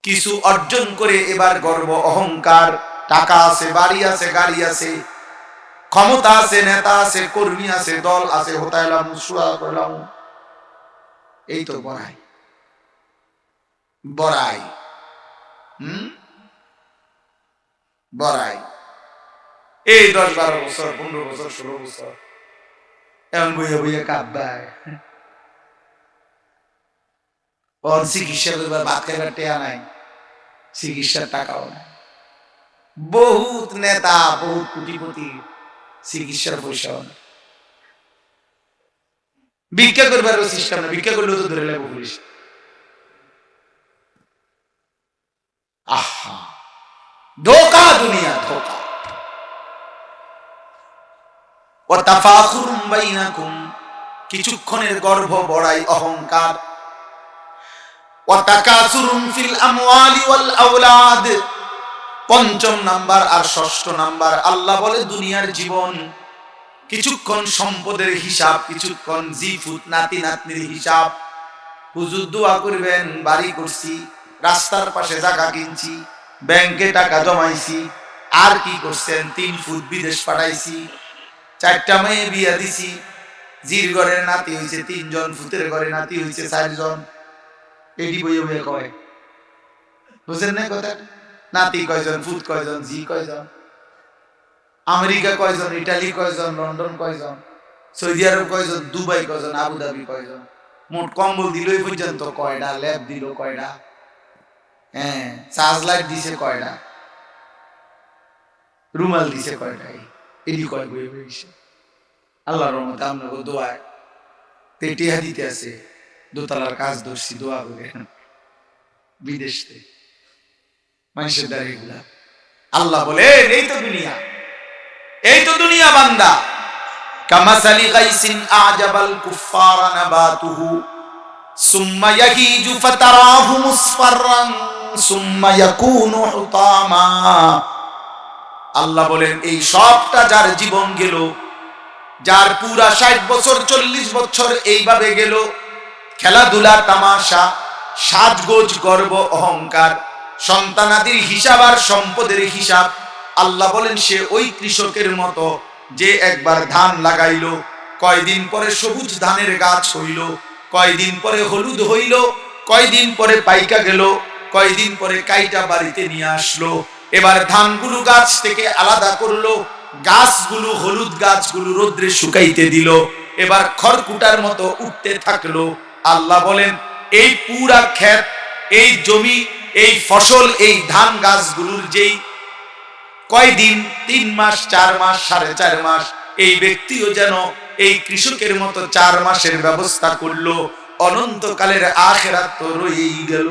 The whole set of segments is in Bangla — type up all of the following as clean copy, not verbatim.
কিছু অর্জন করে এবার গর্ব অহংকার, টাকা আছে, বাড়ি আছে, গাড়ি আছে, ক্ষমতা আছে, নেতা আছে, কর্মী আছে, দল আছে, হতাইলাম, সুরা করলাম, এই তো বড়াই বড়াই বড়াই। এই 10-12 বছর, 15 বছর, 16 বছর এমন বইয়া বইয়া কাঁদবায়। ওর চিকিৎসা করবার ভাত খাইবার টেয়া নাই, চিকিৎসার টাকাও নাই। বহুত নেতা, বহুত কোটিপতি, চিকিৎসার পয়সাও নাই। ভিক্ষা করবার সিস্টেম না, ভিক্ষা করলেও তো ধরে লাগবে পুলিশ। আহা, ধোকা দুনিয়া, ধোকা। ওয়া তাফাখুরুম বাইনাকুম, কিছুক্ষণের গর্ব বড়াই, অহংকার। ওয়া তাকাসুরুম ফিল আমওয়ালি ওয়াল আওলাদ, পঞ্চম নাম্বার আর ষষ্ঠ নাম্বার। আল্লাহ বলে দুনিয়ার জীবন কিছুক্ষণ সম্পদের হিসাব, কিছুক্ষণ জিফুত নাতি নাতনির হিসাব। হুজুর দোয়া করবেন, বাড়ি করছি, রাস্তার পাশে জায়গা কিনছি, ব্যাংকে টাকা জমাইছি, আর কি করছেন, 3 ফুট বিদেশ পাঠাইছি, 4টা মেয়ে বিয়া দিছি, জির ঘরের নাতি হইছে 3 জন, ফুতের ঘরে নাতি হইছে 4 জন। এডি বইয়ে বইয়ে কয়, বুঝেন না কথা? নাতি কয়জন, ফুত কয়জন, জি কয়জন, আমেরিকা কয়জন, ইটালি কয়জন, লন্ডন কয়জন, সৌদি আরব কয়জন, দুবাই কয়জন, আবুধাবি কয়জন, মোট কম্বল দিল এই পর্যন্ত কয়টা, ল্যাব দিল কয়টা, হ্যাঁ, চার্জ লাইট দিছে কয়টা, রুমাল দিছে কয়টা, এডি কয় বইয়ে বইছে। আল্লাহর রহমতে আপনাকে দোয়ায় পেটিয়া দিতে আছে, দোতলার কাজ ধরছি, দোয়া করে বিদেশ থেকে মানুষের দ্বারা এগুলা। আল্লাহ বলে এই তো দুনিয়া, এই তো দুনিয়া বান্দা। কামাসালি গাইসিন আজাবাল কুফারা নাবাতুহু সুম্মা ইয়াহিজু ফাতারাহু মুসফাররান সুম্মা ইয়াকুনু হুতামা। আল্লাহ বলেন এই সবটা যার জীবন গেল, যার পুরা 60 বছর 40 বছর এইভাবে গেল, খেলাধুলা, তামাশা, সাজগোজ, গর্ব, অহংকার, সন্তানাদির হিসাব আর সম্পদের হিসাব। আল্লাহ বলেন সে ওই কৃষকের মতো যে একবার ধান লাগাইলো, কয়দিন পরে সবুজ ধানের গাছ হইল, কয়দিন পরে হলুদ হইল, কয়দিন পরে পাইকা গেল, কয়দিন পরে কাইটা বাড়িতে নিয়ে আসলো, এবার ধানগুলো গাছ থেকে আলাদা করলো, গাছগুলো, হলুদ গাছগুলো রোদ্রে শুকাইতে দিল, এবার খড়কুটার মতো উঠতে থাকলো। আল্লাহ বলেন এই পুরা ক্ষেত, এই জমি, এই ফসল, এই ধান গাছগুলোর যেই কয়দিন, 3 মাস, 4 মাস, 4.5 মাস, এই ব্যক্তিও যেন এই কৃষকের মতো 4 মাসের ব্যবস্থা করলো, অনন্তকালের আখিরাত তো রয়েই গেল।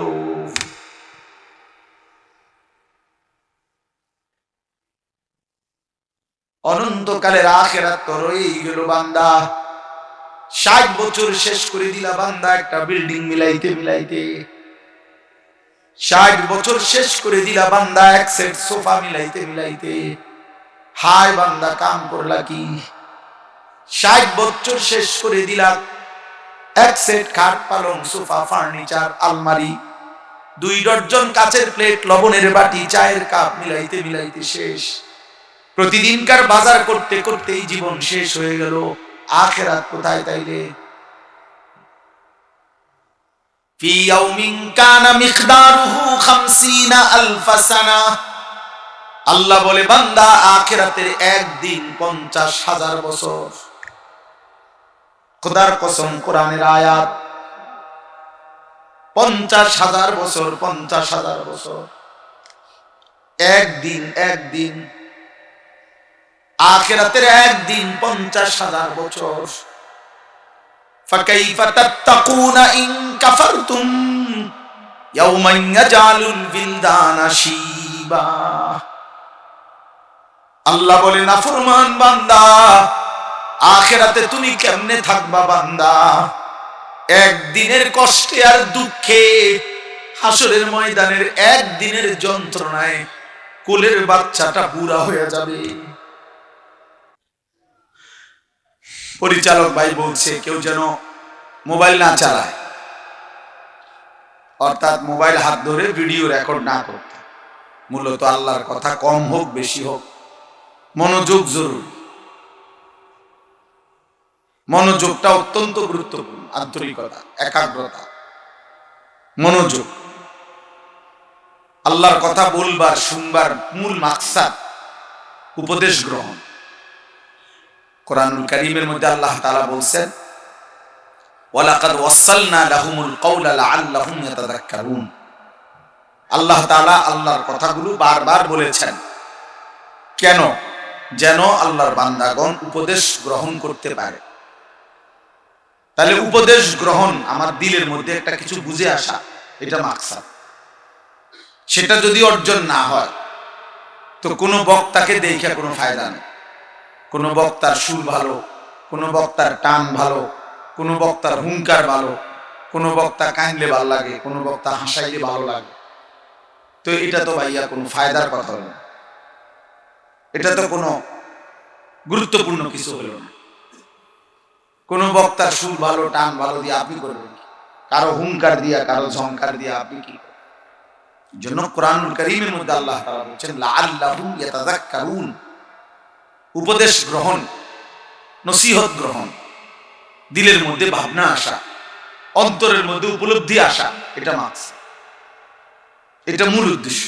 অনন্তকালের আখিরাত তো রয়েই গেল বান্দা। 60 বছর শেষ করে দিলা বান্দা একটা বিল্ডিং মিলাইতে মিলাইতে, 60 বছর শেষ করে দিলা বান্দা এক সেট সোফা মিলাইতে মিলাইতে। হায় বান্দা কাম করলা কি? 60 বছর শেষ করে দিলা এক সেট খাট, পালং, সোফা, ফার্নিচার, আলমারি, 2 ডজন কাচের প্লেট, লবণের বাটি, চায়ের কাপ মিলাইতে মিলাইতে শেষ। প্রতিদিনকার বাজার করতে করতেই জীবন শেষ হয়ে গেল। আখিরাত কোথায় তাইলে? ফি ইয়াউমিন কানা মিকদারুহু 50,000 সানা। আল্লাহ বলে বান্দা আখিরাতের একদিন 50,000 বছর। খোদার কসম, কোরআনের আয়াত, 50,000 বছর, 50,000 বছর, একদিন, একদিন আখিরাতের একদিন 50,000 বছর। ফাকাইফা তাত্তাকুনা ইন কাফারতুম ইয়াওমান ইয়াজালুল বিলদানা শিবা। আল্লাহ বলে নাফরমান বান্দা, আখিরাতে তুমি কেমনে থাকবা বান্দা? একদিনের কষ্টে আর দুঃখে, হাসরের ময়দানের একদিনের যন্ত্রণায় কোলের বাচ্চাটা বুড়া হয়ে যাবে। পরিচালক ভাই বলছে কেউ যেন মোবাইল না চালায়, অর্থাৎ মোবাইল হাত ধরে ভিডিও রেকর্ড না করতে। মূলত আল্লাহর কথা কম হোক বেশি হোক, মনোযোগ জরুরি। মনোযোগটা অত্যন্ত গুরুত্বপূর্ণ। আন্তরিকতা, একাগ্রতা, মনোযোগ। আল্লাহর কথা বলবার শুনবার মূল মাকসাদ উপদেশ গ্রহণ। কোরআনুল কারীমের মধ্যে আল্লাহ তাআলা বলছেন, ওয়ালাকাদ ওয়াসালনা লাহুমুল কাওলা লাআল্লাহুম ইয়াতাযাক্কারুন। আল্লাহ তাআলা আল্লাহর কথাগুলো বারবার বলেছেন। কেন? যেন আল্লাহর বান্দাগণ উপদেশ গ্রহণ করতে পারে। তাহলে উপদেশ গ্রহণ আমার দিলের মধ্যে একটা কিছু বুঝে আসা, এটা মাকসাদ। সেটা যদি অর্জন না হয় তো কোনো বক্তাকে দেখে কোনো ফায়দা নেই। কোনো বক্তার সুর ভালো, কোনো বক্তার টান ভালো, কোনো বক্তার হুঙ্কার ভালো, কোনো বক্তা কাহিলে ভালো লাগে, কোনো বক্তা হাসাইলে ভালো লাগে, তো এটা তো ভাইয়া কোনো ফায়দার কথা হলো না, এটা তো কোনো গুরুত্বপূর্ণ কিছু হলো না। কোনো বক্তার সুর ভালো, টান ভালো দিয়ে আপনি করবেন, কারো হুঙ্কার দিয়া, কারো ঝংকার দিয়া আপনি কি? জন্য কোরআনুল কারীমের মধ্যে আল্লাহ তাআলা বলেছেন লাআল্লাহুম ইয়াতাযাক্কারুন। উপদেশ গ্রহণ, নসিহত গ্রহণ, দিলের মধ্যে ভাবনা আসা, অন্তরের মধ্যে উপলব্ধি আসা, এটা মাকসাদ, এটা মূল উদ্দেশ্য।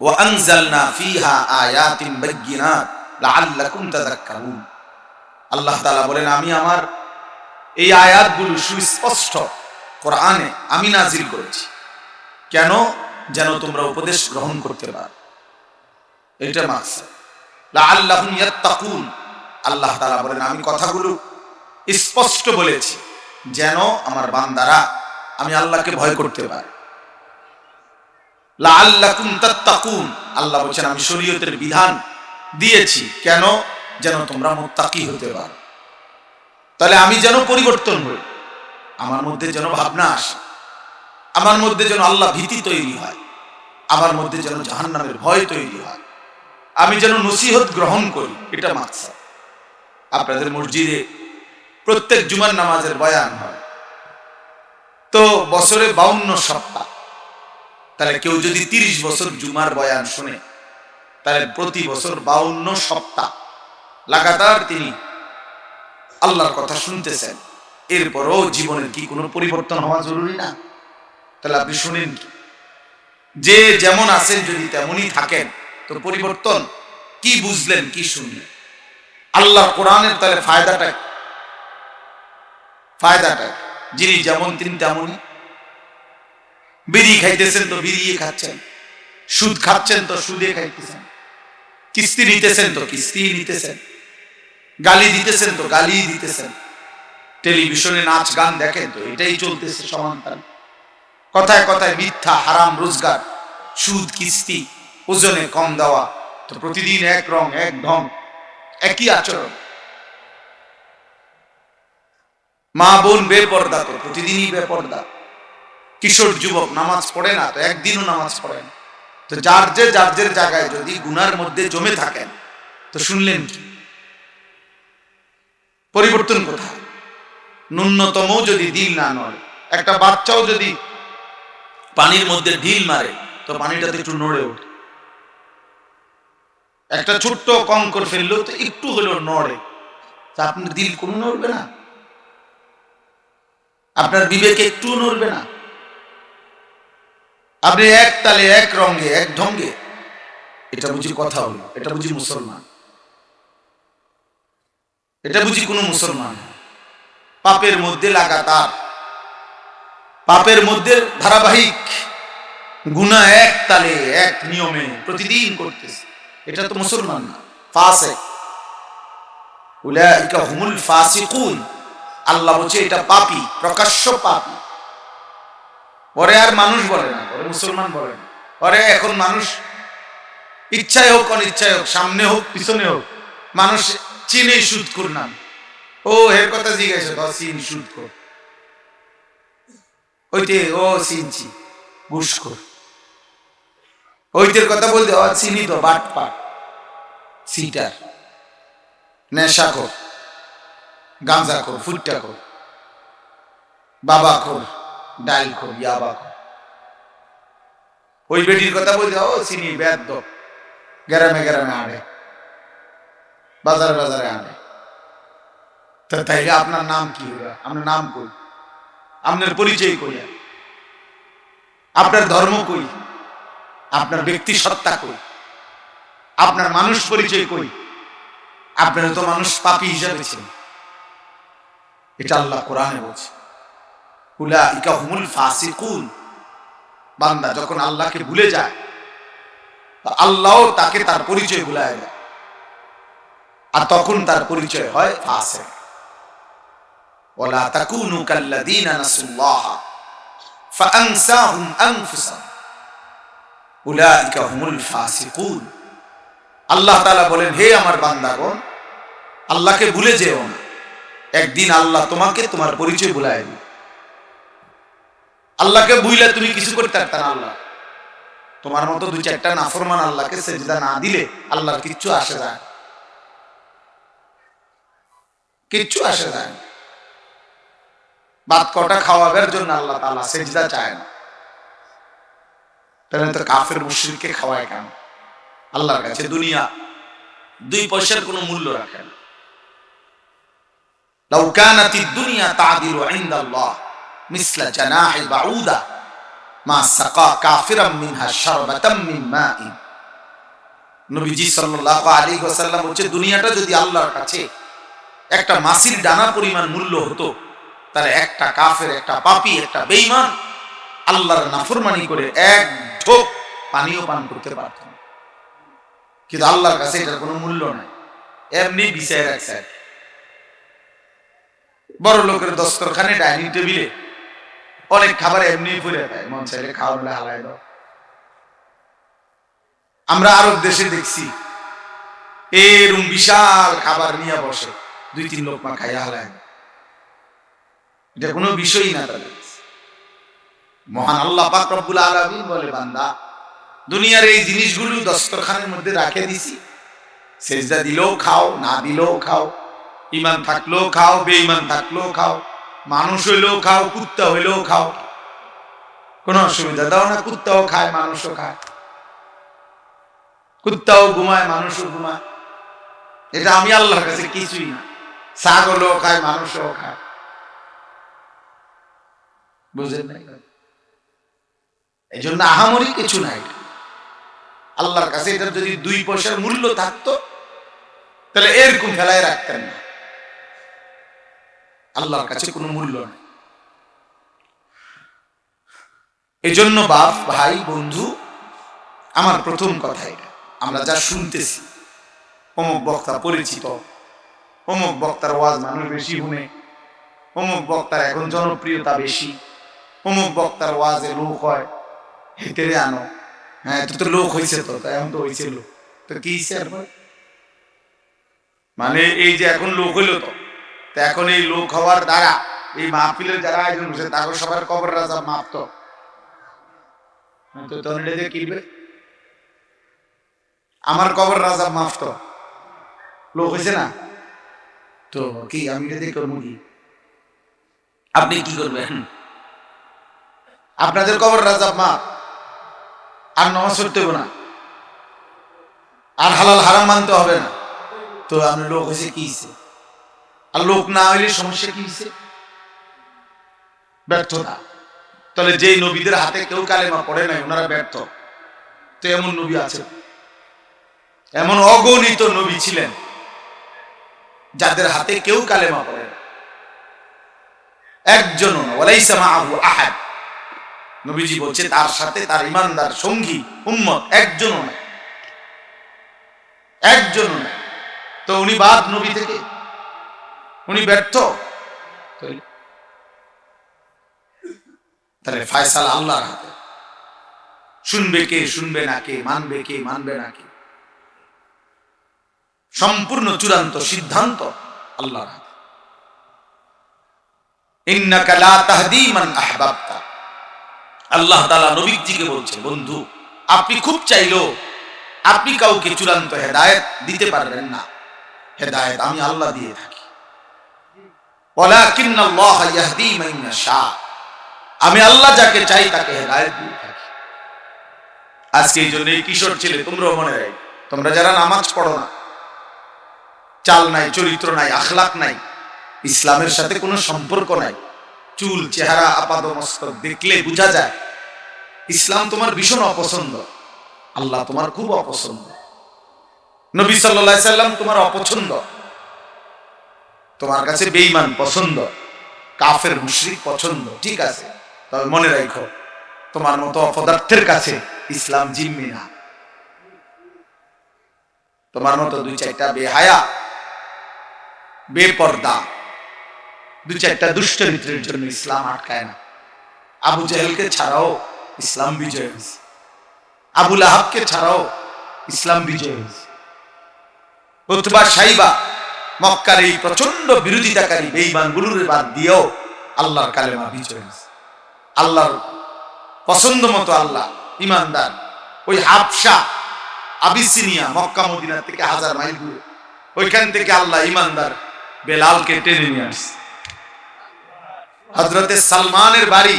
ওয়া আনজালনা ফিহা আয়াতিন বায়্যিনাত লাআল্লাকুম তাযাক্কারুন। আল্লাহ তাআলা বলেন, আমি আমার এই আয়াতগুলো সুস্পষ্ট কোরআনে আমি নাজিল করেছি। কেন? যেন তোমরা উপদেশ গ্রহণ করতে পারো, এটা মাকসাদ। লাআল্লাহুম ইয়াত্তাকুন। আল্লাহ তাআলা বলেন, আমি কথাগুলো স্পষ্ট বলেছি যেন আমার বান্দারা আমি আল্লাহকে ভয় করতে পারে। লাআল্লাকুম তাত্তাকুন। আল্লাহ বলেন, আমি শরীয়তের বিধান দিয়েছি কেন? যেন তোমরা মুত্তাকি হতে পারো। তাহলে আমি যেন পরিবর্তন হই, আমার মধ্যে যেন ভাবনা আসে, আমার মধ্যে যেন আল্লাহ ভীতি তৈরি হয়, আমার মধ্যে যেন জাহান্নামের ভয় তৈরি হয়, আমি যেন নসিহত গ্রহণ করি, এটা মাকসাদ। আপনাদের মসজিদে প্রত্যেক জুমার নামাজের বয়ান হয়, তো বছরে 52 সপ্তাহ। তাহলে কেউ যদি 30 বছর জুমার বয়ান শুনে, তাহলে প্রতি বছর 52 সপ্তাহ লাগাতার তিনি আল্লাহর কথা শুনতেছেন। এরপরও জীবনের কি কোনো পরিবর্তন হওয়া জরুরি না? তাহলে আপনি শুনেন কি? যে যেমন আছেন যদি তেমনই থাকেন, তো পরিবর্তন কি বুঝলেন, কি শুনলেন? আল্লাহর কোরআনের তাহলে ফায়দাটা যিনি যেমন তিনি তেমনই। বিড়ি খাইতেছেন তো বিড়িয়ে খাচ্ছেন, সুদ খাচ্ছেন তো সুদে খাইতেছেন, কিস্তি নিতেছেন তো কিস্তি নিতেছেন, গালি দিতেছেন তো গালি দিতেছেন, টেলিভিশনে নাচ গান দেখেন তো এটাই চলতেছে সমান্তরাল। কথায় কথায় মিথ্যা, হারাম রোজগার, সুদ, কিস্তি, ওজনে কম দেওয়া, তো প্রতিদিন এক রং, এক ঢং, একই আচরণ। মা বোন বেপর্দা তো প্রতিদিনই বেপর্দা। কিশোর যুবক নামাজ পড়ে না তো একদিনও নামাজ পড়ে না। তো যার যে জায়গায় যদি গুনার মধ্যে জমে থাকেন, তো শুনলেন কি? পরিবর্তন কোথায়? ন্যূনতম যদি দিল না নড়ে, একটা বাচ্চাও যদি পানির মধ্যে ঢিল মারে তো পানিটাতে একটু নড়ে ওঠে। একটা ছোট্ট কঙ্কর ফেললেও তো একটু হলেও নড়ে। তা আপনার দিল কোনো নড়বে না? আপনার বিবেক একটু নড়বে না? আপনি এক তালে, এক রঙে, এক ঢঙ্গে, এটা বুঝি কথা হলো? এটা বুঝি মুসলমান? এটা বুঝি কোনো মুসলমান? পাপের মধ্যে লাগাতার, পাপের মধ্যে ধারাবাহিক গুনাহ এক তালে, এক নিয়মে প্রতিদিন করতেছে, এটা তো মুসলমান না, ফাসিক। উলাইকা হুমুল ফাসিকুন। আল্লাহ বলছে এটা পাপী, প্রকাশ্য পাপী। পরে আর মানুষ বলে না, পরে মুসলমান বলে না, পরে এখন মানুষ ইচ্ছায় হোক অনিচ্ছায় হোক, সামনে হোক পিছনে হোক, মানুষ চিনে সুদখোর নাম। ও এর কথা জিজ্ঞাসা কর, চিন সুদখোর, ওইতে ও চিনছি ঘুষখোর, ওইটার কথা বলতে ও চিনি তো বাটপাট, সিটার, নেশাখোর, গাঁজাখোর, ফুট্টাখোর, বাবাখোর, ডাইল খোর, ইয়াবা খোর। ওই বেটির কথা বলতে ও চিনি বেদ গ্রামে গ্রামে আনে, বাজারে বাজারে আনে। তো তাইলে আপনার নাম কি হইল? আপনার নাম কই? আপনার পরিচয় কই? আপনার ধর্ম কই? আপনার ব্যক্তি সত্তা কই? আপনার মানুষ পরিচয় কই? আপনারা তো মানুষ পাপী হিসাবে ছিলেন। এটা আল্লাহ কোরআনে বলছে, উলাইকা হুমুল ফাসিকুন। বান্দা যখন আল্লাহকে ভুলে যায়, আল্লাহও তাকে তার পরিচয় ভুলায় দেয়, আর তখন তার পরিচয় হয় ফাসিক। ওয়ালা তাকুনু কাল্লাযীনা নাসুল্লাহ ফাআনসাহুম আনফুসাহুম উলাইকা হুমুল ফাসিকুন। আল্লাহ তাআলা বলেন, হে আমার বান্দাগণ, আল্লাহকে ভুলে যেও না, একদিন আল্লাহ তোমাকে তোমার পরিচয় ভুলায় দিবে। আল্লাহকে ভুইলা তুমি কিছু করতে পারতা না। আল্লাহ তোমার মতো দুই চারটা নাফরমান আল্লাহকে সেজদা না দিলে আল্লাহর কিচ্ছু আসে যায়, কিচ্ছু আসে যায়। ভাত কটা খাওয়াবার জন্য আল্লাহ তাআলা সেজদা চায় না, তাহলে তো কাফের মুশরিককে খাওয়ায় কেন? আল্লাহর কাছে দুনিয়া 2 পয়সার কোনো মূল্য রাখে না। লাউ কানাতিদ দুনিয়া তা'দিলু ইনদাল্লাহ মিসলা জানাহি বাউদা মা সাকা কাফিরাম মিনহা শারবাতাম মিন মাইন। নবীজি সাল্লাল্লাহু আলাইহি ওয়াসাল্লাম বলেছে, দুনিয়াটা যদি আল্লাহর কাছে একটা মাছির দানা পরিমাণ মূল্য হতো, তাহলে একটা কাফের, একটা পাপী, একটা বেঈমান আল্লাহর নাফরমানি করে এক ঢোক পানিও পান করতে পারত না। কিন্তু আল্লাহর কাছে এটার কোনো মূল্য নাই, এমনি বিছায় রাখছে। বড় লোকের দস্তরখানে, ডাইনিং টেবিলে অনেক খাবার এমনি পড়ে যায়, মন চাইলে খাওয়া হলে হালাই দাও। আমরা আরব দেশে দেখছি এরকম বিশাল খাবার নিয়ে বসে, 2-3 লোকমা খাইয়া হালায়, এটা কোনো বিষয়ই না তাদের। মহান আল্লাহ পাক রব্বুল আলামিন বলে, বান্দা দুনিয়ার এই জিনিসগুলো দস্তরখানের মধ্যে রাখে দিছি, সেজদা দিলেও খাও, না দিলেও খাও, ঈমান থাকলেও খাও, বেঈমান থাকলেও খাও, মানুষ হইলেও খাও, কুত্তা হইলেও খাও, কোনো অসুবিধা দাও না। কুত্তাও খায়, মানুষও খায়, কুত্তাও ঘুমায়, মানুষও ঘুমায়। এটা আমি আল্লাহর কাছে কিছুই না। ছাগলও খায়, মানুষও খায়, বুঝেন নাই? এই জন্য আহামরি কিছু নাই আল্লাহর কাছে। এটা যদি 2 পয়সার মূল্য থাকতো, তাহলে এরকম ফেলায় রাখতেন না। আল্লাহর কাছে কোনো মূল্য নেই। এই জন্য বাপ, ভাই, বন্ধু, আমার প্রথম কথা এটা, আমরা যা শুনতেছি, অমুক বক্তা পরিচিত, অমুক বক্তার ওয়াজ মানুষ বেশি শুনে, অমুক বক্তার এখন জনপ্রিয়তা বেশি, অমুক বক্তার ওয়াজে লোক হয়, হেঁটে আনো। হ্যাঁ, তো লোক হয়েছে, তো এখন তো হয়েছে লোক, তো কি মানে এই যে এখন লোক হইলো, তো এখন এই লোক হওয়ার দ্বারা এই মাহফিলের যারা আয়োজন করছে তাকে সবার কবর রাজা মাপত, আমার কবর রাজা মাফত লোক হয়েছে না, তো কি আমি করবো কি? আপনি কি করবেন? আপনাদের কবর রাজা মাপ, আর নামাজ পড়তে হবে না, আর হালাল হারাম মানতে হবে না। তো আমি লোক হয়েছে কি হয়েছে? আর লোক না হইলে সমস্যা কি হয়েছে? ব্যর্থতা। তাহলে যেই নবীদের হাতে কেউ কালেমা পড়ে নাই, ওনারা ব্যর্থ। তো এমন নবী আছে, এমন অগণিত নবী ছিলেন যাদের হাতে কেউ কালেমা পড়ে না, একজনও না। ওয়ালাইসা মাআহু আহাদ, নবীজি বলছে তার সাথে তার ঈমানদার সঙ্গী উম্মত একজনও না, একজনও না। তো উনি বাদ নবী থেকে, উনি ব্যর্থ। তাহলে ফয়সালা আল্লাহর হাতে। শুনবে কে, শুনবে না কে, মানবে কে, মানবে না কে, সম্পূর্ণ চূড়ান্ত সিদ্ধান্ত আল্লাহর হাতে। ইন্নাকা লা তাহদি মান আহবাবতা, আল্লাহ তাআলা নবীজিকে বলছে, বন্ধু আপনি খুব চাইলেও আপনি কাউকে চূড়ান্ত হেদায়েত দিতে পারবেন না, হেদায়েত আমি আল্লাহ দিয়ে থাকি। ওয়ালাকিন্নাল্লাহ ইয়াহদি মান ইয়াশা, আমি আল্লাহ যাকে চাই তাকে হেদায়েত দিয়ে থাকি। আজকে এই জন্য এই কিশোর ছেলে তোমরাও মনে রাখো, তোমরা যারা নামাজ পড়ো না, চাল নাই, চরিত্র নাই, আখলাক নাই, ইসলামের সাথে কোনো সম্পর্ক নাই, চুল চেহারা আপাদমস্তক দেখলে বোঝা যায় ইসলাম তোমার ভীষণ অপছন্দ, আল্লাহ তোমার খুব অপছন্দ, নবী সাল্লাল্লাহু আলাইহি সাল্লাম তোমার অপছন্দ, তোমার কাছে বেঈমান পছন্দ, কাফের মুশরিক পছন্দ, ঠিক আছে, তবে মনে রাখো তোমার মতো অপদার্থের কাছে ইসলাম জিম্মি না। তোমার মতো দুই চারটা বেহায়া, বেপর্দা, দুই চারটা দুশ্চরিত্রের জন্য ইসলাম আটকায় না। আবু জাহেলকে ছাড়াও ইসলাম বিজয় হয়েছে, আবু লাহাবকে ছাড়াও ইসলাম বিজয় হয়েছে, উতবা সাইবা মক্কার এই প্রচন্ড বিরোধিতাকারী বেঈমানগুলোর বাদ দিয়েও আল্লাহর কালেমা বিজয় হয়েছে। আল্লাহর পছন্দ মতো আল্লাহ ইমানদার ওই হাবশা আবিসিনিয়া মক্কা মদিনা থেকে 1000 মাইল দূরে, ওইখান থেকে আল্লাহ ইমানদার বেলালকে টেনে নিয়ে আসছে। হযরতে সালমানের বাড়ি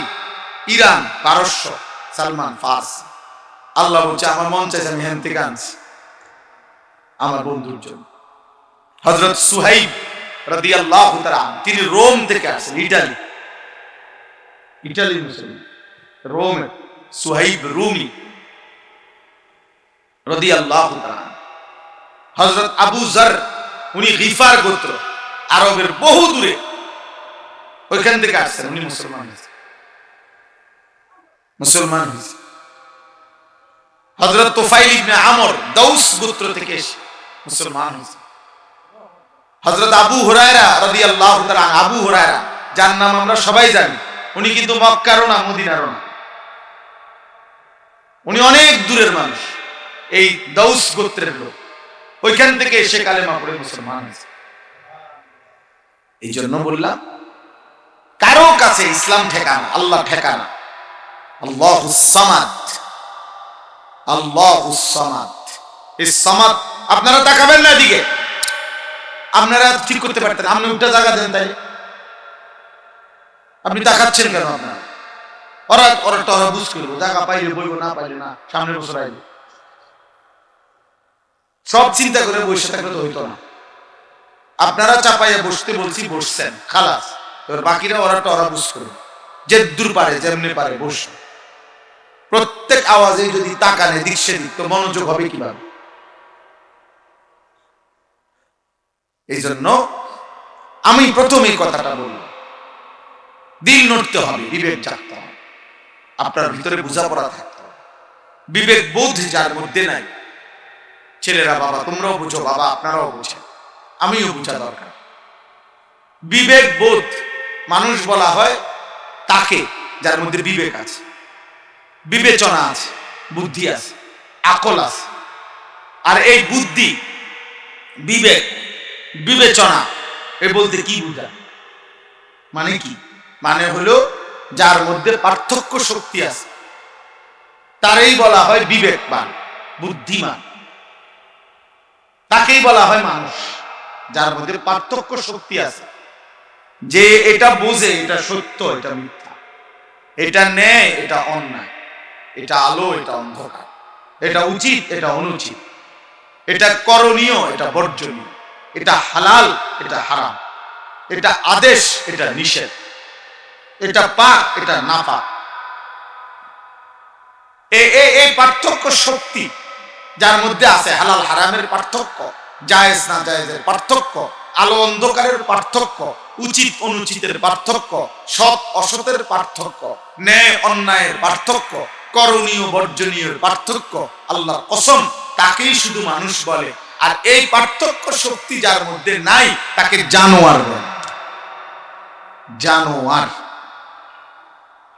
ইরান, পারস্য, সালমান ফার্স। আল্লাহ বলছে আমার মন চাইছে আমি হেন থেকে আনছি আমার বন্ধুর জন্য। হযরত সুহাইব রাদিয়াল্লাহু তাআলা তিনি রোম থেকে আসেন, ইটালি মুসলিম, রোমে সুহাইব রুমি রাদিয়াল্লাহু তাআলা। হযরত আবু যর উনি গিফার গোত্র, আরবের বহু দূরে, ওইখান থেকে আসছেন, উনি মুসলমান হয়েছে। হযরত তুফাইল ইবনে আমর দাউস গোত্র থেকে এসে মুসলমান হয়েছে। হযরত আবু হুরায়রা রাদিয়াল্লাহু তাআলা, আবু হুরায়রা যার নাম আমরা সবাই জানি, উনি কিন্তু মক্কারও না মদিনারও না, উনি অনেক দূরের মানুষ, এই দাউস গোত্রের লোক, ওইখান থেকে এসে কালেমা পড়ে মুসলমান হয়েছে। এই জন্য বললাম কারো কাছে ইসলাম ঠেকানা, আল্লাহ ঠেকানা। আল্লাহুস সামাদ, আল্লাহুস সামাদ। এই সামাদ আপনারা তাকাবেন না এদিকে, আপনারা ঠিক করতে পারতেন, আপনি উল্টা জায়গা দেন, তাই আপনি তাকাচ্ছেন কেন? আপনারা ওরা বুঝ করবো, জায়গা পাইলে বইবো, না পাইলে না, সামনের বছর আইবে, সব চিন্তা করে বসে থাকলে তো হইতো না। আপনারা চাপাইয়া বসতে বলছি, বসছেন, খালাস। এবার বাকিরা ওরা বুঝ করবে, যে দূর পারে যেমনি পারে বস। প্রত্যেক আওয়াজে যদি তাকানে দিক সেদিক, তো মনোযোগ হবে কিভাবে? এই জন্য আমি প্রথমে কথাটা বললাম, দিল নড়তে হবে, বিবেক জাগতে হবে, আপনার ভিতরে বোঝাপড়া থাকতে হবে। বিবেক বোধ যার মধ্যে নাই, ছেলেরা বাবা তোমরাও বুঝো, বাবা আপনারাও বুঝেন, আমিও বুঝা দরকার। বিবেক বোধ মানুষ বলা হয় তাকে যার মধ্যে বিবেক আছে, বিবেচনা আছে, বুদ্ধি আছে, আকল আছে। আর এই বুদ্ধি, বিবেক, বিবেচনা এ বলতে কি বুঝায়? মানে কি? মানে হলো যার মধ্যে পার্থক্য শক্তি আছে, তারই বলা হয় বিবেকবান, বুদ্ধিমান। তাকেই বলা হয় মানুষ, যার মধ্যে পার্থক্য শক্তি আছে, যে এটা বোঝে এটা সত্য, এটা মিথ্যা, এটা ন্যায়, এটা অন্যায়, এটা আলো, এটা অন্ধকার, এটা উচিত, এটা অনুচিত, এটা করণীয়, এটা বর্জনীয়, এটা হালাল, এটা হারাম, এটা আদেশ, এটা নিষেধ, এটা পাক, এটা নাপাক। এই পার্থক্য শক্তি যার মধ্যে আছে, হালাল হারামের পার্থক্য, জায়েজ না জায়েজের পার্থক্য, আলো অন্ধকারের পার্থক্য, উচিত অনুচিতের পার্থক্য, সৎ অসতের পার্থক্য, ন্যায় অন্যায়ের পার্থক্য, করণীয় বর্জনীয় পার্থক্য, আল্লাহর কসম তাকেই শুধু মানুষ বলে। আর এই পার্থক্য শক্তি যার মধ্যে নাই, তাকে জানোয়ার বলে। জানোয়ার,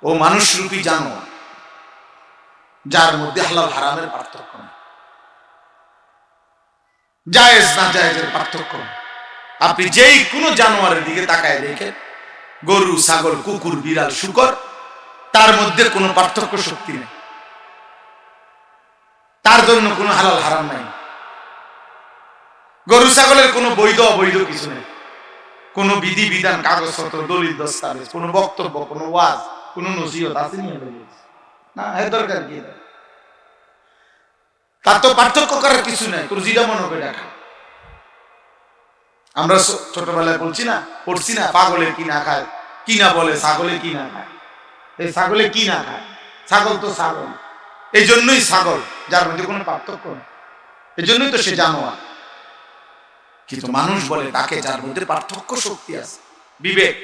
ও মানুষ রূপী জানোয়ার, যার মধ্যে হালাল হারামের পার্থক্য নেই, জায়েজ না জায়েজের পার্থক্য নেই। আপনি যেই কোনো জানোয়ারের দিকে তাকায় দেখেন, গরু, ছাগল, কুকুর, বিড়াল, শূকর, তার মধ্যে কোনো পার্থক্য শক্তি নেই, তার জন্য কোনো হালাল হারাম নাই। গরু ছাগলের কোনো বৈধ অবৈধ কিছু নেই, কোনো বিধি বিধান, কাগজপত্র, দলিল দস্তাবেজ, কোনো বক্তব্য, কোনো ওয়াজ, কোন নসিহত আছে না, এর দরকার কি? তার তো পার্থক্য করার কিছু নাই, তোর যেটা মনে করে দেখা। আমরা ছোটবেলায় বলছি না, পড়ছি না, পাগলে কি না খায়, কি না বলে ছাগলে কি না খায়। এই ছাগলে কি না খায়? ছাগল তো ছাগল, এই জন্যই ছাগল, যার মধ্যে কোনো পার্থক্য নেই, এই জন্যই তো সে জানোয়ার। কিন্তু মানুষ বলে তাকে যার মধ্যে পার্থক্য শক্তি আছে, বিবেক।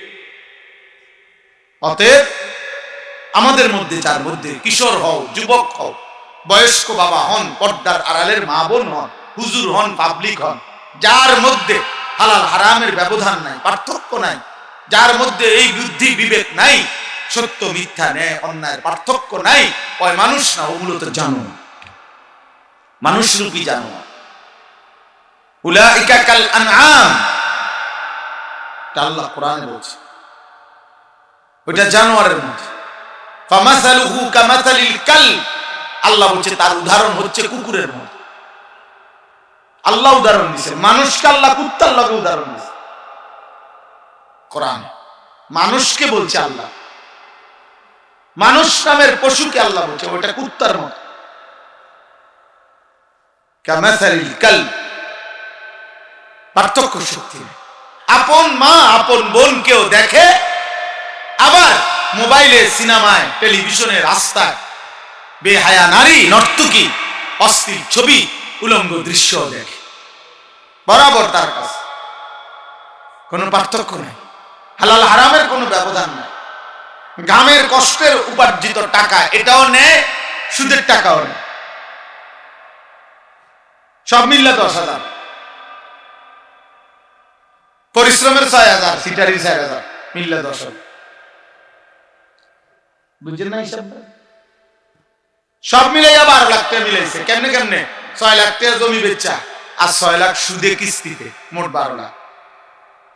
অতএব আমাদের মধ্যে, যার মধ্যে কিশোর হও, যুবক হও, বয়স্ক বাবা হন, পর্দার আড়ালের মা বোন হন, হুজুর হন, পাবলিক হন, যার মধ্যে হালাল হারামের ব্যবধান নাই, পার্থক্য নাই, যার মধ্যে এই বুদ্ধি বিবেক নাই, সত্য মিথ্যা ন্যায় অন্যায়ের পার্থক্য নাই, ওই মানুষ না, ও মূলত জানোয়ার, মানুষরূপী জানোয়ার। উলাইকা কাল আনআম, আল্লাহ কোরআনে বলছে ওটা জানোয়ারের মতো। ফামাসালুহু কামাসালিল কালব, আল্লাহ বলছে তার উদাহরণ হচ্ছে কুকুরের মতো। আল্লাহ উদাহরণ দিয়েছে মানুষকে, আল্লাহ কুত্তার লগে উদাহরণ দিয়েছে কোরআন। মানুষকে বলছে আল্লাহ, মানুষ নামের পশুকে আল্লাহ বলছে ওটা কুত্তার মতো। কামাসালিল কালব, পার্থক্য শক্তি। আপন মা আপন বোনকেও দেখে, আবার মোবাইলে, সিনেমায়, টেলিভিশনে, রাস্তায় বেহায়া নারী, নর্তকী, অশ্লীল ছবি, উলঙ্গ দৃশ্য দেখে, বরাবর তার কাছে কোনো পার্থক্য নেই, হালাল হারামের কোনো ব্যবধান নাই। ঘামের কষ্টের উপার্জিত টাকা এটাও নেয়, সুদের টাকাও নেয়, সব মিললে 10,000, পরিশ্রমের 6,000, সিটারি 4,000, মিললে 10,000। বুঝছেন না হিসাব? সব মিলাইয়া 12 লাখ টাকা মিলাইছে। কেমনে কেমনে? 6 লাখ টাকা জমি বেচা আর 6 লাখ সুদে কিস্তিতে, মোট 12 লাখ।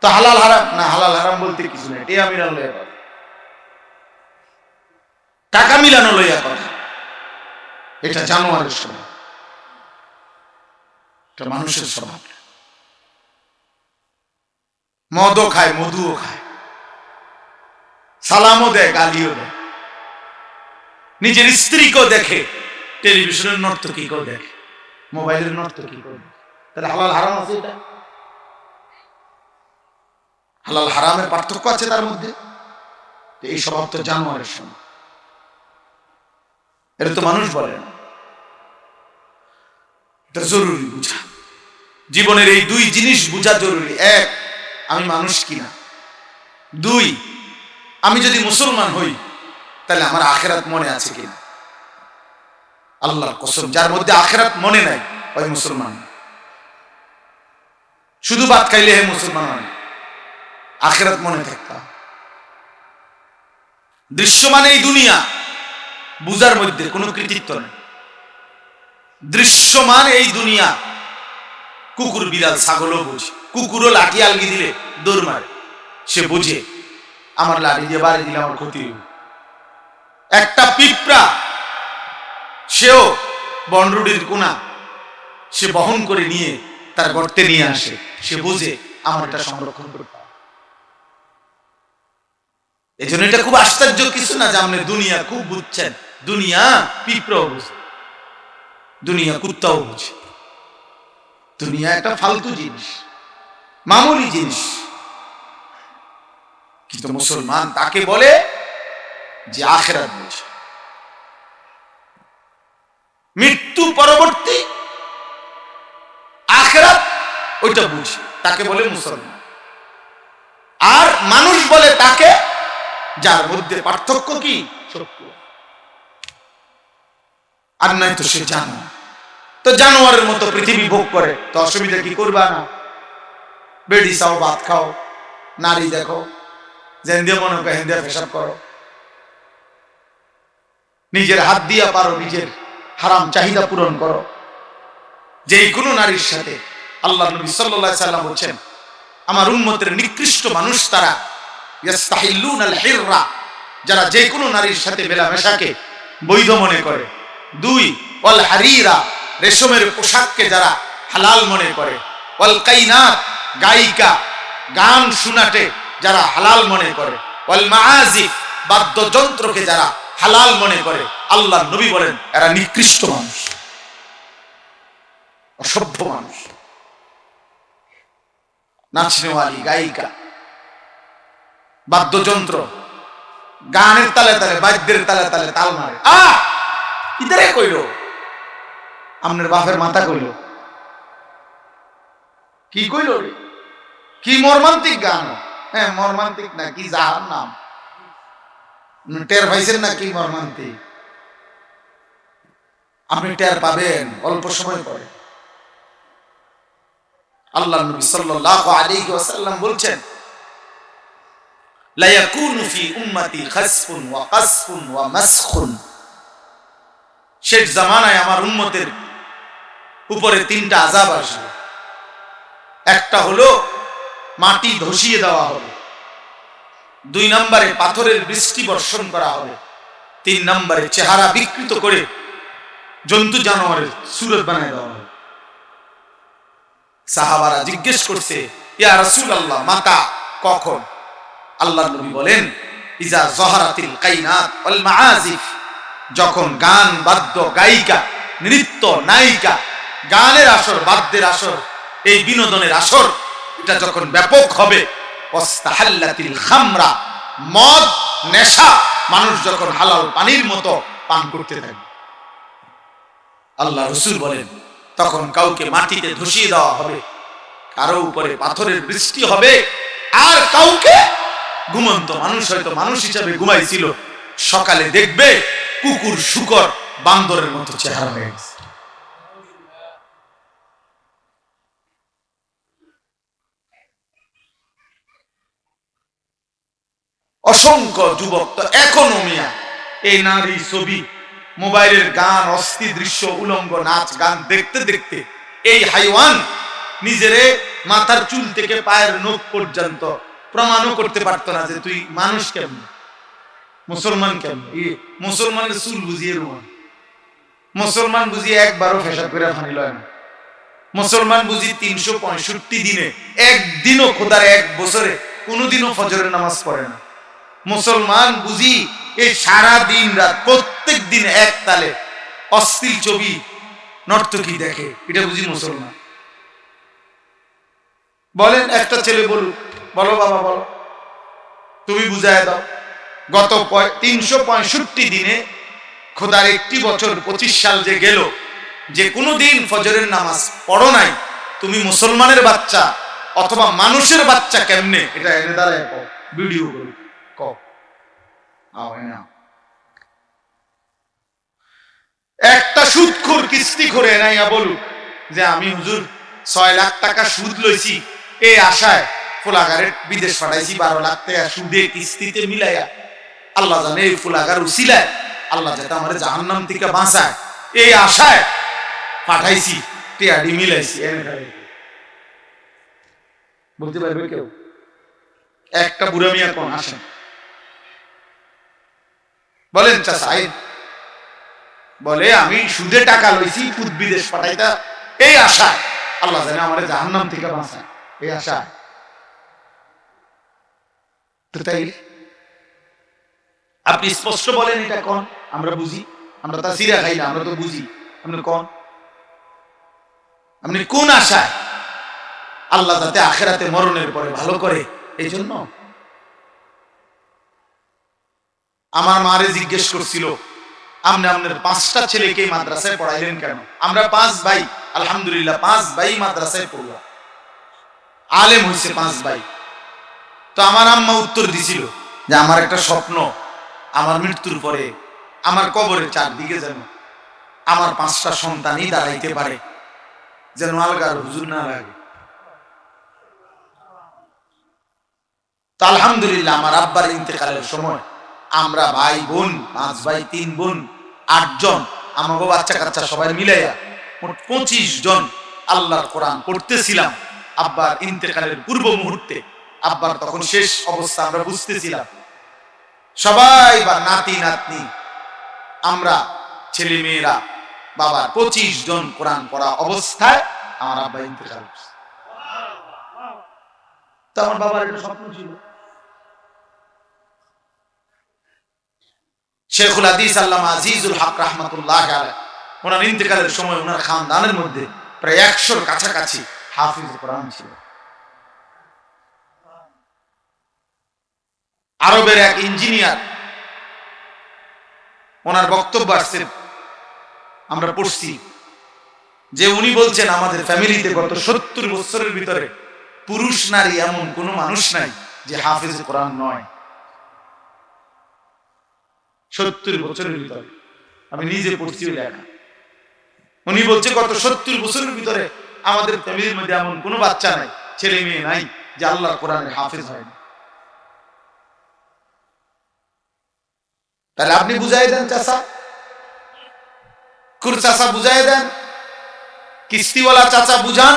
তো হালাল হারাম না, হালাল হারাম বলতে কিছু নেই, টিয়া মিলানো লইয়া কথা, টাকা মিলানো লইয়া কথা। এটা জানোয়ারের স্বভাব, এটা মানুষের স্বভাব। মদও খায়, মধুও খায়, সালামও দেয়, গালিও দেয়, নিজের স্ত্রীকেও দেখে, টেলিভিশনের নর্তকীকেও দেখে, মোবাইলের নর্তকীকেও দেখে। তাহলে হালাল হারাম আছে? এটা হালাল হারামের পার্থক্য আছে তার মধ্যে। এই স্বভাব তো জানোয়ারের স্বভাব, এটা তো মানুষ বলে না। এটা জরুরি বুঝা, জীবনের এই দুই জিনিস বুঝা জরুরি। এক, আমি মানুষ কিনা। দুই, আমি যদি মুসলমান হই তাহলে আমার আখিরাত মনে আছে কিনা। আল্লাহর কসম, যার মধ্যে আখিরাত মনে নাই ওই মুসলমান। শুধু ভাত খাইলে হে মুসলমান হয়, আখিরাত মনে থাকতা। দৃশ্যমান এই দুনিয়া, বুঝার মধ্যে কোনো কৃতিত্ব নেই। দৃশ্যমান এই দুনিয়া, কুকুর, বিড়াল, ছাগলও বোঝে। কুকুরও লাঠি আলগি দিলে দৌড় মারে, সে বুঝে আমার লাঠি দিয়ে বাড়ি দিলে আমার ক্ষতি হবে। একটা পিঁপড়া, সেও বনরুডির কোনা সে বহন করে নিয়ে তার গর্তে নিয়ে আসে, সে বুঝে আমার এটা সংরক্ষণ করতে হবে। এই জন্য এটা খুব আশ্চর্য কিছু না যে আপনি দুনিয়া খুব বুঝছেন। দুনিয়া পিঁপড়াও বুঝে, দুনিয়া কুত্তাও বুঝে। দুনিয়া একটা ফালতু জিনিস, মামুলি জিনিস। কিন্তু মুসলমান তাকে বলে যে আখিরাত বুঝে, মৃত্যু পরবর্তী আখিরাত ওইটা বুঝে, তাকে বলে মুসলমান। আর মানুষ বলে তাকে যার মধ্যে পার্থক্য কি, সত্য। আর নাই তো সে জানোয়ার। তো জানোয়ারের মতো পৃথিবী ভোগ করে, তো অসুবিধা কি? করবা না, বেড়ি চাও, ভাত খাও, নারী দেখো, যেন দিয়ে মনে করে হেন দিয়ে পেশাব করো, নিজের হাত দিয়া পারো নিজের হারাম চাহিদা পূরণ করো। যে কোনো নারীর সাথে আল্লাহ নবী সাল্লাল্লাহু আলাইহি সাল্লাম বলেন, আমার উম্মতের নিকৃষ্ট মানুষ তারা, ইস্তাহিল্লুনাল হিররা, যারা যে কোনো নারীর সাথে মেলামেশাকে বৈধ মনে করে। দুই, ওয়াল হারিরা, রেশমের পোশাককে যারা হালাল মনে করে। ওয়াল কাইনাত, গায়িকা, গান শোনাটে যারা হালাল মনে করে। ওয়াল মাআজিফ, বাদ্যযন্ত্রকে যারা হালাল মনে করে, আল্লাহ নবী বলেন এরা নিকৃষ্ট মানুষ, অসভ্য মানুষ। নাচনেওয়ালি, গায়িকা, বাদ্যযন্ত্র, গানের তালে তালে, বাদ্যের তালে তালে তাল মারে। ইদারে কইল আপনার বাপের মাথা কইল, কি কইল রে? কি মর্মান্তিক গান! হ্যাঁ মর্মান্তিক না, কি যাহার নাম টের পাইছেন না কি মর্মান্তিক? আপনি টের পাবেন অল্প সময় পরে। আল্লাহ নবী সাল্লাল্লাহু আলাইহি ওয়াসাল্লাম বলছেন, লা ইয়াকুনু ফি উম্মতি খাসফুন ওয়া কাসফুন ওয়া মাসখুন। শেষ জামানায় আমার উম্মতের উপরে তিনটা আযাব আসবে। একটা হলো মাটি ধসিয়ে দেওয়া হবে, 2 নম্বরে পাথরের বৃষ্টি বর্ষণ করা হবে, 3 নম্বরে চেহারা বিকৃত করে জন্তু জানোয়ারের সুরত বানায় দেওয়া হবে। সাহাবারা জিজ্ঞেস করছে, ইয়া রাসূলুল্লাহ মাতা, কখন? আল্লাহর নবী বলেন, ইজা যাহারাতিল কাইনাত ওয়াল মাআজিফ, যখন গান বাদ্য গায়িকা, নৃত্য নায়িকা, গানের আসর, বাদ্যের আসর, এই বিনোদনের আসর এটা যখন ব্যাপক হবে, ওয়াস্তাহাল্লাতিল খামরা, মদ নেশা মানুষ যখন হালাল পানির মতো পান করতে থাকে, আল্লাহ রাসূল বলেন তখন কাউকে মাটিতে ধসিয়ে দেওয়া হবে, কারো উপরে পাথরের বৃষ্টি হবে, আর কাউকে ঘুমন্ত মানুষ হয়তো মানুষ হিসাবে ঘুমাইছিল, সকালে দেখবে কুকুর শুকর বান্দরের মতো চেহারা হয়ে গেছে। অসংখ্য যুবক তো এখনো মিয়া এই নারী ছবি, মোবাইলের গান, অস্থির দৃশ্য, উলঙ্গ নাচ গান দেখতে দেখতে এই হাইওয়ান নিজেরে মাথার চুল থেকে পায়ের নখ পর্যন্ত প্রমাণও করতে পারতো না যে তুই মানুষ কেমন, মুসলমান কেমন। মুসলমানের চুল বুঝিয়ে রুমান, মুসলমান বুঝিয়ে একবারও ফেসাব করে ফানি লয় না, মুসলমান বুঝি 365 দিনে একদিনও, খোদার 1 বছরে কোনোদিনও ফজরের নামাজ পড়ে না। মুসলমান বুঝি এই সারা দিন রাত প্রত্যেক দিন এক তালে অশ্লীল ছবি নর্তকী দেখে, এটা বুঝি মুসলমান। বলেন একটা ছেলে বলুক, বলো বাবা বলো, তুমি বুঝায় দাও, গত 365 দিনে খোদার 1 বছর 25 সাল যে গেল, যে কোনো দিন ফজরের নামাজ পড়ো নাই, তুমি মুসলমানের বাচ্চা অথবা মানুষের বাচ্চা কেমনে? এটা এনে দাঁড়ায় ভিডিও করি, একটা সুদখোর কিস্তিখোর এনাইয়া বলুক যে আমি হুজুর 6 লাখ টাকা সুদ লইছি, এই আশায় ফুলাগারে বিদেশ পাঠাইছি 12 লাখ টাকা সুদে কিস্তিতে মিলাইয়া, আল্লাহ জানে এই ফুলাগার উসিলায় আল্লাহ যাতে আমার জাহান্নাম থেকে বাঁচায়, এই আশায় পাঠাইছি, টিয়াডি মিলাইছি। বলতে পারবে কেউ? একটা বুড়া মিয়া কোন আসেন বলেন চাচা, বলে আমি সুদে টাকা লইছি খুদ বিদেশ পাঠাইতা, এই আশায় আল্লাহ জানে আমার জাহান্নাম থেকে বাঁচায়, এই আশায়। তো তাই আপনি স্পষ্ট বলেন এটা কোন? আমরা বুঝি, আমরা তা সিরা খাই না, আমরা তো বুঝি। আপনি কোন, আপনি কোন আশায়? আল্লাহ যাতে আখিরাতে মরণের পরে ভালো করে, এই জন্য। আমার মারে জিজ্ঞেস করছিল, আপনি আপনার 5টা ছেলেকে মাদ্রাসায় পড়াইলেন কেন? আমরা 5 ভাই, আলহামদুলিল্লাহ 5 ভাই মাদ্রাসায় পড়লাম, আলেম হইছে 5 ভাই। তো আমার আম্মা উত্তর দিছিল যে আমার একটা স্বপ্ন, আমার মৃত্যুর পরে আমার কবরের চারদিকে যেন আমার 5টা সন্তানই দাঁড়াইতে পারে, যেন আলগার হুজুর না লাগে। তো আলহামদুলিল্লাহ আমার আব্বার ইন্তেকালের সময় আমরা ভাই বোন 5 ভাই 3 বোন 8 জন, আমাগো বাচ্চা কাচ্চা সবাই মিলাইয়া মোট 25 জন আল্লাহর কোরআন পড়তেছিলাম। আব্বার ইন্তেকালের পূর্ব মুহূর্তে, আব্বার তখন শেষ অবস্থা আমরা বুঝতেছিলাম। সবাই বা নাতি নাতনি, আমরা ছেলে মেয়েরা, বাবা 25 জন কোরআন পড়া অবস্থায় আমার আব্বা ইন্তেকাল করছে। তো আমার বাবার একটা স্বপ্ন ছিল, শেখুল হাদিস আল্লামা আজিজুল হক রাহমাতুল্লাহ আলাইহি ওনার ইন্তেকালের সময় ওনার খানদানের মধ্যে প্রায় 100-র কাছাকাছি হাফিজ কোরআন ছিল। আরবের এক ইঞ্জিনিয়ার, ওনার বক্তব্য আসছে, আমরা পড়ছি যে উনি বলছেন আমাদের ফ্যামিলিতে গত 70 বছরের ভিতরে পুরুষ নারী এমন কোন মানুষ নাই যে হাফিজ কোরআন নয়। 70 বছরের ভিতরে আমি নিজে পড়ছি ওই লেখা। উনি বলছে গত 70 বছরের ভিতরে আমাদের ফ্যামিলির মধ্যে এমন কোন বাচ্চা নাই, ছেলে মেয়ে নাই যে আল্লাহর কোরআনের হাফিজ হয়নি। তাহলে আপনি বুঝাই দেন চাচা, কুর চাচা বুঝাই দেন, কিস্তিওয়ালা চাচা বুঝান,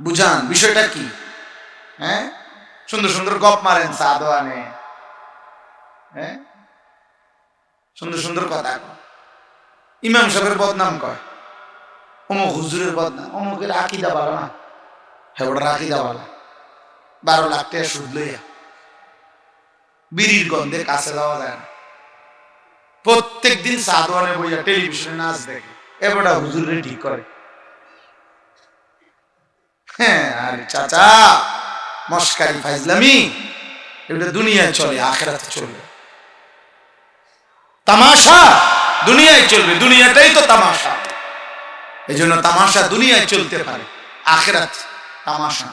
বুঝান বিষয়টা কি। হ্যাঁ, সুন্দর সুন্দর গপ মারেন সাদওয়ানে, হ্যাঁ, সুন্দর সুন্দর কথা কয়, ইমাম সাহেবের বদনাম কয়, অমুক হুজুরের বদনাম, অমুকের আকীদা ভালো না, হ্যাঁ ওটার আকীদা ভালো, 12 লাখ টাকা সুদ লইয়া বিড়ির গন্ধে কাছে যাওয়া যায় না, প্রত্যেক দিন সাদওয়ানে বইয়া টেলিভিশনে নাচ দেখে, এবারটা হুজুরে ঠিক করে। হ্যাঁ, আরে চাচা মস্কারি ফাইজলামি, এটা দুনিয়ায় চলে, আখিরাতে চলবে। তামাশা দুনিয়ায় চলবে, দুনিয়াটাই তো তামাশা, এই জন্য তামাশা দুনিয়ায় চলতে পারে, আখিরাত তামাশা,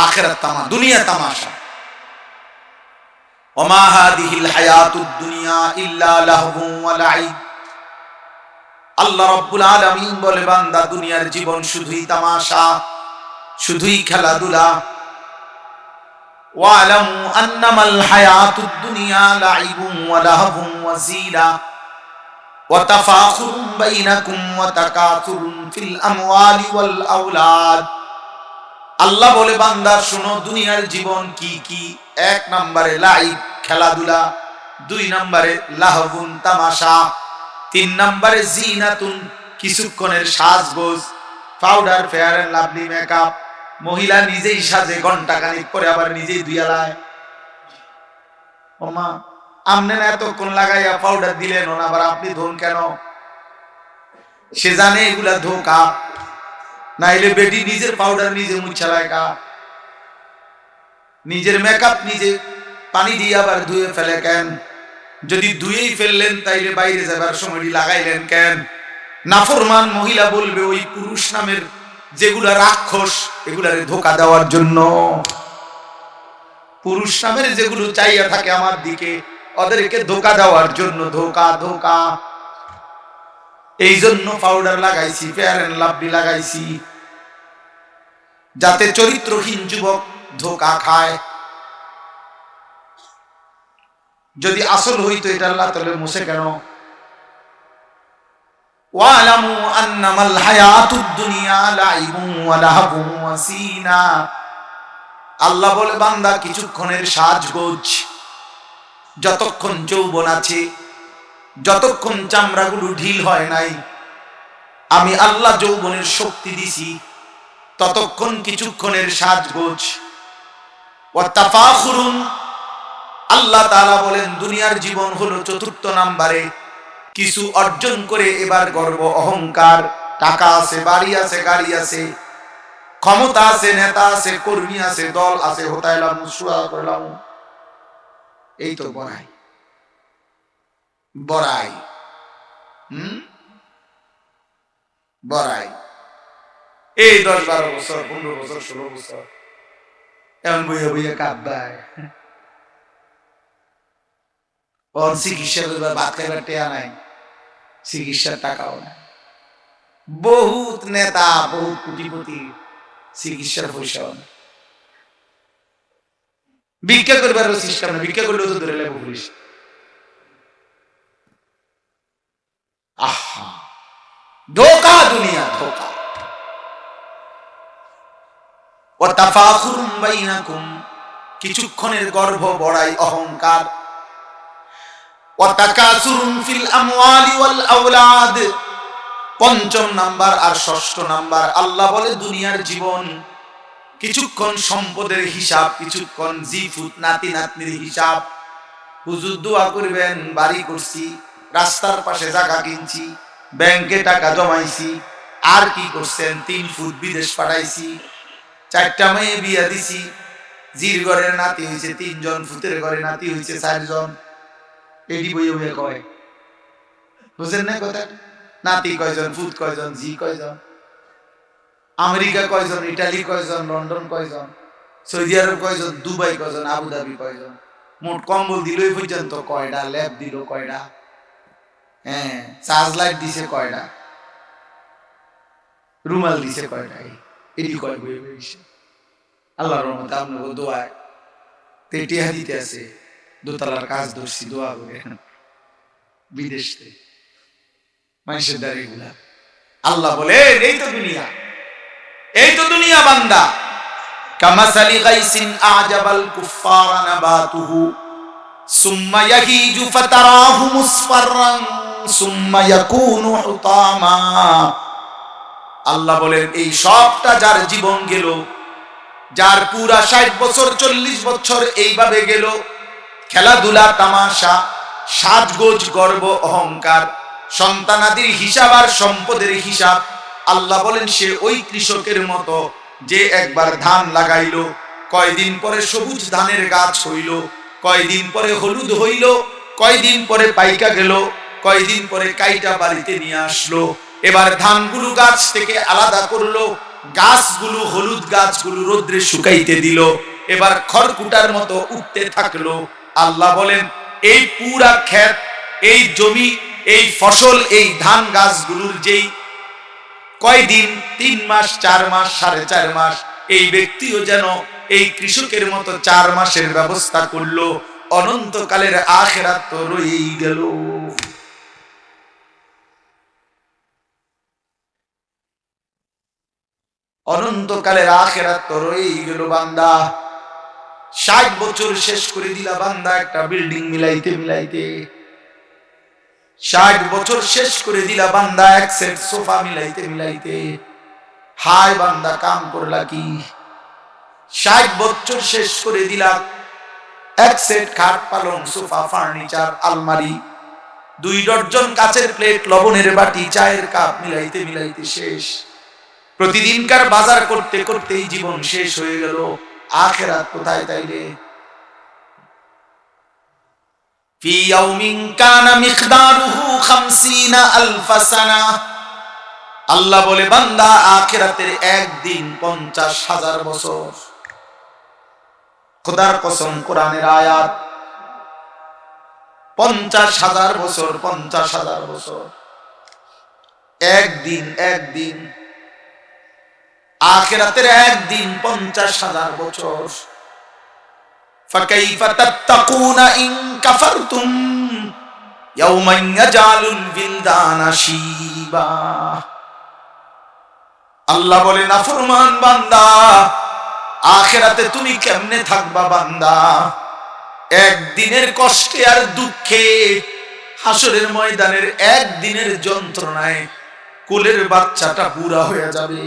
আখিরাত তামা, দুনিয়া তামাশা। ওমা হাদিহিল হায়াতুদ দুনিয়া ইল্লা লাহবু ওয়া লাইব। আল্লাহ রাব্বুল আলামিন বলে, বান্দা দুনিয়ার জীবন শুধুই তামাশা, শুধুই খেলাধুলা। ওয়ালামু আন্নামাল হায়াতুদ দুনিয়া লাইবুন ওয়া লাহবুন ওয়া যিনা ওয়া তাফাখুরুন বাইনাকুম ওয়া তাকাসুরুন ফিল আমওয়ালি ওয়াল আওলাদ। আল্লাহ বলে, বান্দা শুনো, দুনিয়ার জীবন কি কি। 1 নম্বরে লাইব খেলাধুলা, 2 নম্বরে লাহবুন তামাশা, 3 নম্বরে জিনাতুন কিছুক্ষণের সাজগোজ, powder, fair and lovely, makeup. মহিলা নিজেই সাজে, ঘন্টা খানিক পরে আবার নিজেই ধুইয়ালায়। ওমা আমনে না এতক্ষণ লাগাইয়া পাউডার দিলেন, ওনা আবার আপনি ধোন কেন? সে জানে এগুলা ধোকা, নাইলে বেটি নিজের পাউডার নিজে মুছালায় কা, নিজের মেকআপ নিজে পানি দিয়ে আবার ধুয়ে ফেলে কেন? যদি ধুয়েই ফেললেন তাইলে বাইরে যাবার সময়টি লাগাইলেন কেন? নাফরমান মহিলা বলবে ওই পুরুষ নামের যেগুলা রাক্ষস, এগুলারে ধোকা দেওয়ার জন্য। পুরুষ নামের যেগুলো চাইয়া থাকে আমার দিকে, ওদেরকে ধোকা দেওয়ার জন্য। ধোকা ধোকা, এই জন্য পাউডার লাগাইছি, ফেয়ার এন্ড লাভলি লাগাইছি, যাতে চরিত্রহীন যুবক ধোকা খায়। যদি আসল হইতো এটা আল্লাহ তাআলা মুছে কেন? ওয়ালামু আন্নামাল হায়াতুদ দুনিয়া লাইবুন ওয়া লাহবুন ওয়া যিনা। আল্লাহ বলে, বান্দা কিছুক্ষণের সাজগোজ, যতক্ষণ যৌবন আছে, যতক্ষণ চামড়াগুলো ঢিল হয় নাই, আমি আল্লাহ যৌবনের শক্তি দিছি, ততক্ষণ কিছুক্ষণের সাজগোজ। ওয়া তাফাখুরুন, আল্লাহ তাআলা বলেন দুনিয়ার জীবন হলো 4র্থ নম্বরে, কিছু অর্জন করে এবার গর্ব অহংকার। টাকা আছে, বাড়ি আছে, গাড়ি আছে, ক্ষমতা আছে, নেতা আছে, কর্মী আছে, দল আছে, হতাইলাম সুরা করলাম, এই তো বড়াই বড়াই, বড়াই। এই 10-12 বছর, 15 বছর, 16 বছর এমন বইয়া বইয়া কাঁদবায়। ওর চিকিৎসা করবার ভাত খাইবার টেয়া নাই, চিকিৎসার টাকাও নাই। বহুত নেতা, বহুত কোটিপতি, চিকিৎসার পয়সাও নাই। ভিক্ষা করবার সিস্টেম না, ভিক্ষা করলেও তো ধরে লেবো পুলিশ। আহা, ধোকা, দুনিয়া ধোকা। ওয়া তাফাখুরুম বাইনাকুম, কিছুক্ষণের গর্ব বড়াই, অহংকার। ওয়া তাকাসুরুন ফিল আমওয়ালি ওয়াল আওলাদ, 5ম নাম্বার আর 6ষ্ঠ নাম্বার। আল্লাহ বলে দুনিয়ার জীবন কিছুক্ষণ সম্পদের হিসাব, কিছুক্ষণ জি ফুট নাতি নাতনির হিসাব। হুজুর দোয়া করবেন, বাড়ি করছি, রাস্তার পাশে জায়গা কিনছি, ব্যাংকে টাকা জমাইছি, আর কি করছেন 3 ফুট বিদেশ পাঠাইছি, 4টা মেয়ে বিয়া দিছি, জির ঘরের নাতি হয়েছে 3 জন, ফুতের ঘরে নাতি হয়েছে 4 জন। এডি বই বই কয়, বুঝেন না কথা? নাতি কয়জন, ফুত কয়জন, জি কয়জন, আমেরিকা কয়জন, ইটালি কয়জন, লন্ডন কয়জন, সৌদি আরব কয়জন, দুবাই কয়জন, আবুধাবি কয়জন, মোট কম্বল দিল এই পর্যন্ত কয়টা, ল্যাব দিল কয়টা, হ্যাঁ চার্জ লাইট দিছে কয়টা, রুমাল দিছে কয়টা, এটি কয় বই বই। আল্লাহর রহমতে আপনাকে দোয়ায় তেটিয়া দিতে আছে, দোতলার কাজ ধরছি, দোয়া করে বিদেশ থেকে মানুষের দ্বারা এগুলা। আল্লাহ বলে এই তো দুনিয়া, এই তো দুনিয়া বান্দা। কামাসালি গাইসিন আজাবাল কুফারা নাবাতুহু সুম্মা ইয়াহিজু ফাতারাহু মুসফাররান সুম্মা ইয়াকুনু হুতামা। আল্লাহ বলেন এই সবটা যার জীবন গেল, যার পুরা 60 বছর 40 বছর এইভাবে গেল, খেলাধুলা তামাশা, সাজগোজ, গর্ব অহংকার, সন্তানাদির হিসাব আর সম্পদের হিসাব। আল্লাহ বলেন সে ওই কৃষকের মতো যে একবার ধান লাগাইলো, কয়দিন পরে সবুজ ধানের গাছ হইল, কয়দিন পরে হলুদ হইল, কয়দিন পরে পাইকা গেল, কয়দিন পরে কাইটা বাড়িতে নিয়ে আসলো, এবার ধানগুলো গাছ থেকে আলাদা করলো, গাছগুলো হলুদ গাছগুলো রোদ্রে শুকাইতে দিল, এবার খড়কুটার মতো উঠতে থাকলো। আল্লাহ বলেন এই পুরা ক্ষেত, এই জমি, এই ফসল, এই ধান গাছগুলোর যেই কয়দিন, 3 মাস 4 মাস 4.5 মাস, এই ব্যক্তিও যেন এই কৃষকের মতো 4 মাসের ব্যবস্থা করলো, অনন্তকালের আখিরাত তো রয়েই গেল। অনন্তকালের আখিরাত তো রয়েই গেল বান্দা। 60 বছর শেষ করে দিলা বান্দা একটা বিল্ডিং মিলাইতে মিলাইতে, 60 বছর শেষ করে দিলা বান্দা এক সেট সোফা মিলাইতে মিলাইতে। হায় বান্দা কাম করলা কি? 60 বছর শেষ করে দিলা এক সেট খাট, পালং, সোফা, ফার্নিচার, আলমারি, 2 ডজন কাচের প্লেট, লবণের বাটি, চায়ের কাপ মিলাইতে মিলাইতে শেষ। প্রতিদিনকার বাজার করতে করতেই জীবন শেষ হয়ে গেল। আখিরাত কোথায় তাইলে? ফি ইয়াউমিন কানা মিকদারুহু 50,000 সানা। আল্লাহ বলে বান্দা আখিরাতের একদিন 50,000 বছর। খোদার কসম, কোরআনের আয়াত, 50,000 বছর, 50,000 বছর, একদিন, একদিন আখিরাতের একদিন 50,000 বছর। ফাকাইফা তাত্তাকুনা ইন কাফারতুম ইয়াওমান ইয়াজালুল বিলদানা শিবা। আল্লাহ বলে নাফরমান বান্দা, আখিরাতে তুমি কেমনে থাকবা বান্দা? একদিনের কষ্টে আর দুঃখে, হাসরের ময়দানের একদিনের যন্ত্রণায় কোলের বাচ্চাটা বুড়া হয়ে যাবে।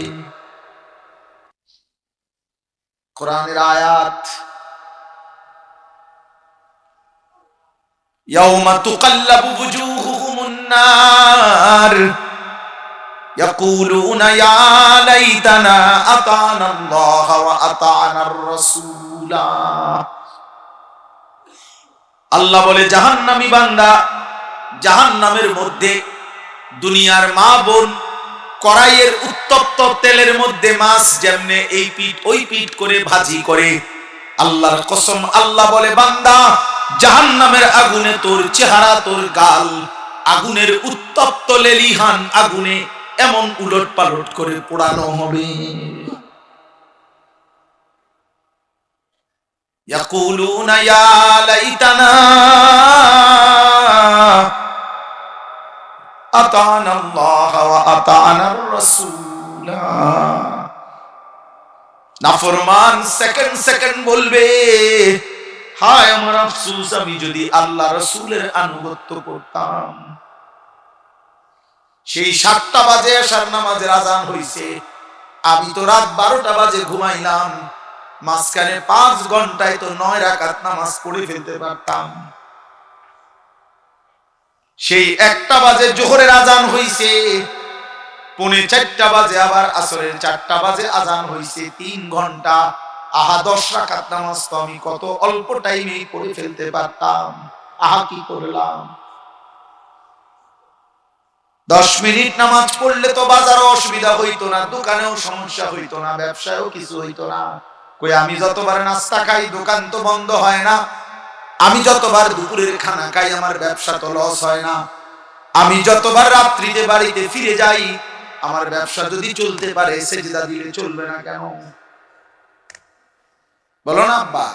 কোরআনের আয়াত, ইয়াউমা তুকাল্লাবু বুজুহুহুমুন নার ইয়াকুলুনা ইয়া লাইতানা আতানা আল্লাহ ওয়া আতানার রাসূলা। আল্লাহ বলে জাহান্নামী বান্দা, জাহান্নামের মধ্যে দুনিয়ার মা বোন কড়াইয়ের উত্তপ্ত তেলের মধ্যে মাছ যেমনে এই পিঠ ওই পিঠ করে ভাজি করে, আল্লাহর কসম আল্লাহ বলে বান্দা জাহান্নামের আগুনে তোর চেহারা, তোর গাল আগুনের উত্তপ্ত লেলিহান আগুনে এমন উলট পালট করে পোড়ানো হবে। ইয়াকুলুনা ইয়া লাইতানা আতানা আল্লাহ ওয়া আতানার রাসূলা। নাফরমান সেকেন্ড সেকেন্ড বলবে, হায় আমার আফসোস, আমি যদি আল্লাহ রাসূলের আনুগত্য করতাম। সেই 7টা বাজে আশার নামাজের আযান হইছে, আমি তো রাত 12টা বাজে ঘুমাইলাম, মাঝখানে 5 ঘন্টায় তো 9 রাকাত নামাজ পড়ে ফেলতে পারতাম। সেই 1টা বাজে জোহরের আজান হইছে, 3:45 বাজে আবার আসরের 4টা বাজে আজান হইছে, 3 ঘন্টা। আহা 10 রাকাত নামাজ তো আমি কত অল্প টাইমেই পড়ে ফেলতে পারতাম। আহা কি করলাম। 10 মিনিট নামাজ পড়লে তো বাজারও অসুবিধা হইতো না, দোকানেও সমস্যা হইতো না, ব্যবসায়ও কিছু হইতো না। কই আমি যতবার নাস্তা খাই দোকান তো বন্ধ হয় না, আমি যতবার দুপুরের খানা খাই আমার ব্যবসা তো লস হয় না, আমি যতবার রাত্রিতে বাড়িতে ফিরে যাই আমার ব্যবসা যদি চলতে পারে সেজদা দিলে চলবে না কেন? বলো না আব্বা।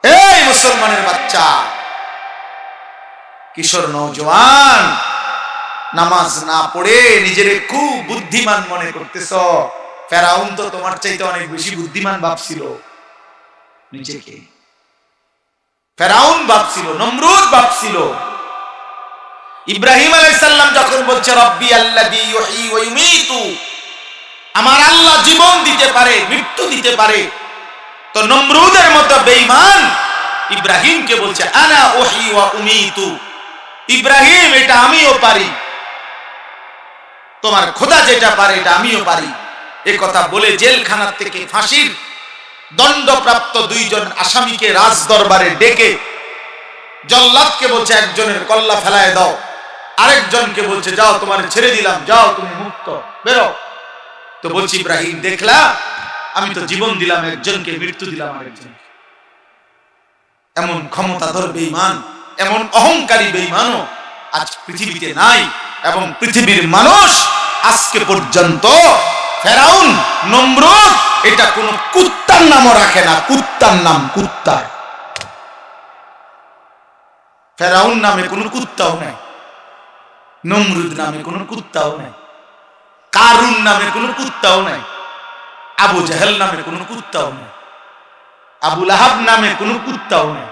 এই মুসলমানের বাচ্চা, কিশোর নওজোয়ান, নামাজ না পড়ে নিজের খুব বুদ্ধিমান মনে করতেছ। ফেরাউন তো তোমার চাইতে অনেক বেশি বুদ্ধিমান ভাবছিল নিজেকে। ফেরাউন ভাবছিল, নমরুদ ভাবছিল। ইব্রাহিম আলাইহিস সালাম যখন বলছে রব্বি আল্লাযী ইউহয়ী ওয়া ইউমীতু, আমার আল্লাহ জীবন দিতে পারে মৃত্যু দিতে পারে, তো নমরুদের মতো বেঈমান ইব্রাহিমকে বলছে আনা উহয়ী ওয়া উমীতু, ইব্রাহিম এটা আমিও পারি, তোমার খোদা যেটা পারে এটা আমিও পারি। এই কথা বলে জেলখানা থেকে ফাঁসির দণ্ডপ্রাপ্ত 2 জন আসামিকে রাজ দরবারে ডেকে জল্লাদকে বলছে একজনের কল্লা ফেলায় দাও, আরেকজনকে বলছে যাও তোমার ছেড়ে দিলাম, যাও তুমি মুক্ত, বেরো। তো বলছি ইব্রাহিম দেখলা, আমি তো জীবন দিলাম একজনকে, মৃত্যু দিলাম আরেকজনকে। এমন ক্ষমতাধর বেঈমান, এমন অহংকারী বেঈমানও আজ পৃথিবীতে নাই। এবং পৃথিবীর মানুষ আজকে পর্যন্ত ফেরাউন, নমরুদ এটা কোন কুত্তার নামও রাখে না, কুত্তার নাম কুত্তা। ফেরাউন নামে কোন কুত্তাও নাই, নমরুদ নামে কোন কুত্তাও নাই, কারুন নামে কোন কুত্তাও নাই, আবু জাহেল নামে কোন কুত্তাও নাই, আবু লাহাব নামে কোন কুত্তাও নাই।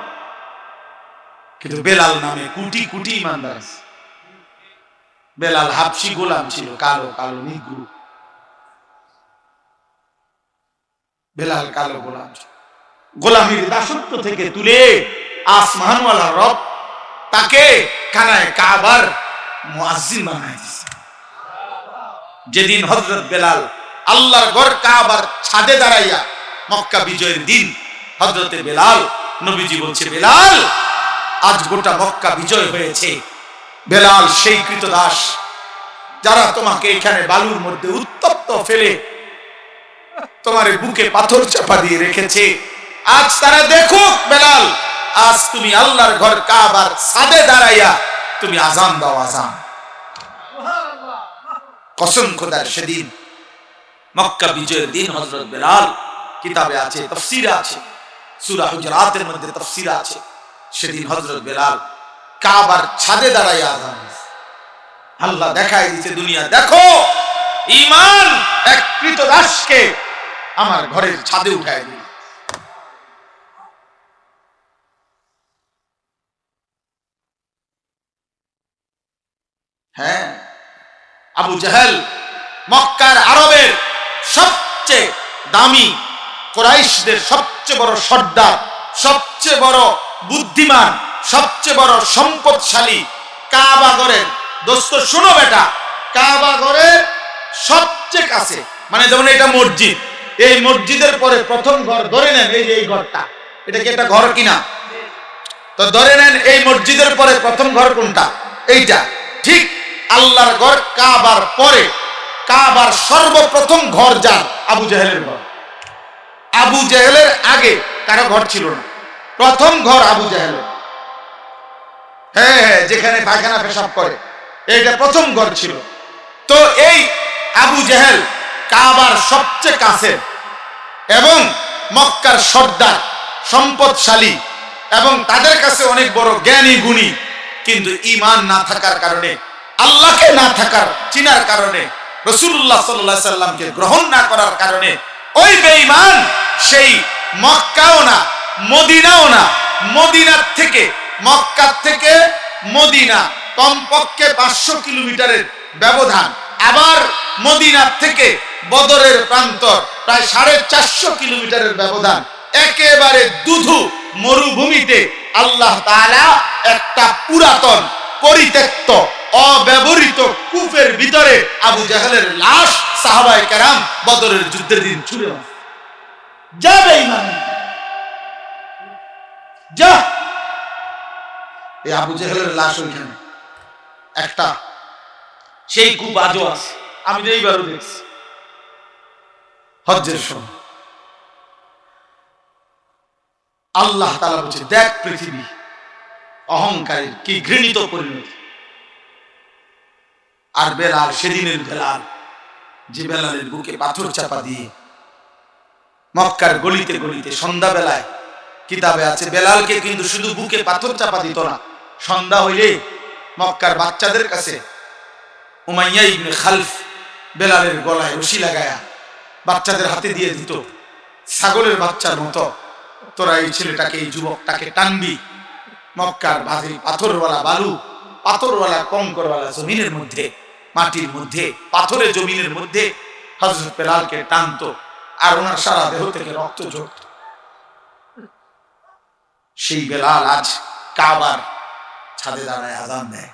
কিন্তু বেলাল নামে কোটি কোটি ইমানদার আছে। বেলাল হাবশি গোলাম ছিল, কালো কালো নিগ্রু। বেলাল কালো গোলাম ছিল, গোলামীর দাসত্ব থেকে তুলে আসমানওয়ালা রব তাকে কানায় কাবার মুয়াজ্জিন বানায় দিয়েছে। যেদিন হযরত বেলাল আল্লাহর ঘর কাবার ছাদে দাঁড়াইয়া মক্কা বিজয়ের দিন, হযরতে বেলাল, নবীজি বলছে বেলাল আজ গোটা মক্কা বিজয় হয়েছে। বেলাল সেই কৃতদাস যারা তোমাকে এখানে বালুর মধ্যে উত্তপ্ত ফেলে তোমার বুকে পাথর চাপা দিয়ে রেখেছে, আজ তারা দেখুক বেলাল, আজ তুমি আল্লাহর ঘর কাবার ছাদে দাঁড়াইয়া তুমি আজান দাও, আজান। কসম খোদার, সেদিন মক্কা বিজয়ের দিন হযরত বেলাল, কিতাবে আছে, তাফসীরে আছে, সূরা হুজুরাতের মধ্যে তাফসীরে আছে, সেদিন হযরত বেলাল কাবার ছাদে দাঁড়াইয়া আজান। আল্লাহ দেখাই দিয়েছে দুনিয়া, দেখো ঈমান এক কৃতদাসকে আমার ঘরের ছাদে উঠায় দিল। হ্যাঁ, আবু জাহেল মক্কার আরবের সবচেয়ে দামি, কুরাইশদের সবচেয়ে বড় সর্দার, সবচেয়ে বড় বুদ্ধিমান, সবচেয়ে বড় সম্পদশালী, কাবা ঘরের দোস্ত শুনো বেটা, কাবা ঘরের সবচেয়ে কাছে, মানে যেমন এটা মসজিদ, এই মসজিদের পরে প্রথম ঘর ধরে নেন এই যে এই ঘরটা, এটা কি একটা ঘর কিনা? তো ধরে নেন এই মসজিদের পরে প্রথম ঘর কোনটা? এইটা। ঠিক আল্লাহর ঘর কাবার পরে কাবার সর্বপ্রথম ঘর যার, আবু জাহেলের ঘর। আবু জাহেলের আগে কারো ঘর ছিল না, প্রথম ঘর আবু জাহেলের। হ্যাঁ হ্যাঁ, যেখানে পায়খানা পেশাব করে এইটা প্রথম ঘর ছিল। তো এই আবু জাহেল কাবার সবচেয়ে কাছে এবং মক্কার সর্দার, সম্পদশালী, এবং তাদের কাছে অনেক বড় জ্ঞানী গুণী, কিন্তু ঈমান না থাকার কারণে, আল্লাহকে না থাকার চিনার কারণে, রাসূলুল্লাহ সাল্লাল্লাহু আলাইহি সাল্লামকে গ্রহণ না করার কারণে ওই বেঈমান সেই মক্কাও না মদিনাও না, মদিনার থেকে, মক্কা থেকে মদিনা কমপক্ষে 500 কিলোমিটারের ব্যবধান, আবার মদিনার থেকে বদরের প্রান্তর, প্রায় 450 কিলোমিটারের ব্যবধান, একেবারে দুধু মরুভূমিতে আল্লাহ তাআলা একটা পুরাতন পরিত্যক্ত অব্যবহৃত কূপের ভিতরে আবু জাহেলের লাশ সাহাবায়ে কেরাম বদরের যুদ্ধের দিন ছুঁড়ে যাবে ইমান যা। এই আবু জাহেলের লাশ ওইখানে একটা, সেই কূপ আজও আছে, আমি তো এইবারও দেখছি হজ্জের সময়। আল্লাহ তাআলা বলছে দেখ পৃথিবী অহংকারীর কি ঘৃণিত পরিণতি। আর বেলাল, সেদিনের বেলাল, যে বেলালের বুকে পাথর চাপা দিয়ে মক্কার গলিতে গলিতে সন্ধ্যাবেলায়, কিতাবে আছে বেলালকে কিন্তু শুধু বুকে পাথর চাপা দিত না, সন্ধ্যা হইলে মক্কার বাচ্চাদের কাছে উমাইয়া ইবনে খালফ বেলালের গলায় রশি লাগায়া বাচ্চাদের হাতে দিয়ে দিত, ছাগলের বাচ্চার মতো তোরা এই ছেলেটাকে, এই যুবকটাকে টানবি মক্কার ভারী পাথরওয়ালা বালু, পাথরওয়ালা কঙ্করওয়ালা জমিনের মধ্যে, মাটির মধ্যে, পাথরের জমিনের মধ্যে হযরত বেলালকে টানতো, আর ওনার সারা দেহ থেকে রক্ত ঝরত। সেই বেলাল আজ কাবার ছাদে দাঁড়ায় আযান দেয়।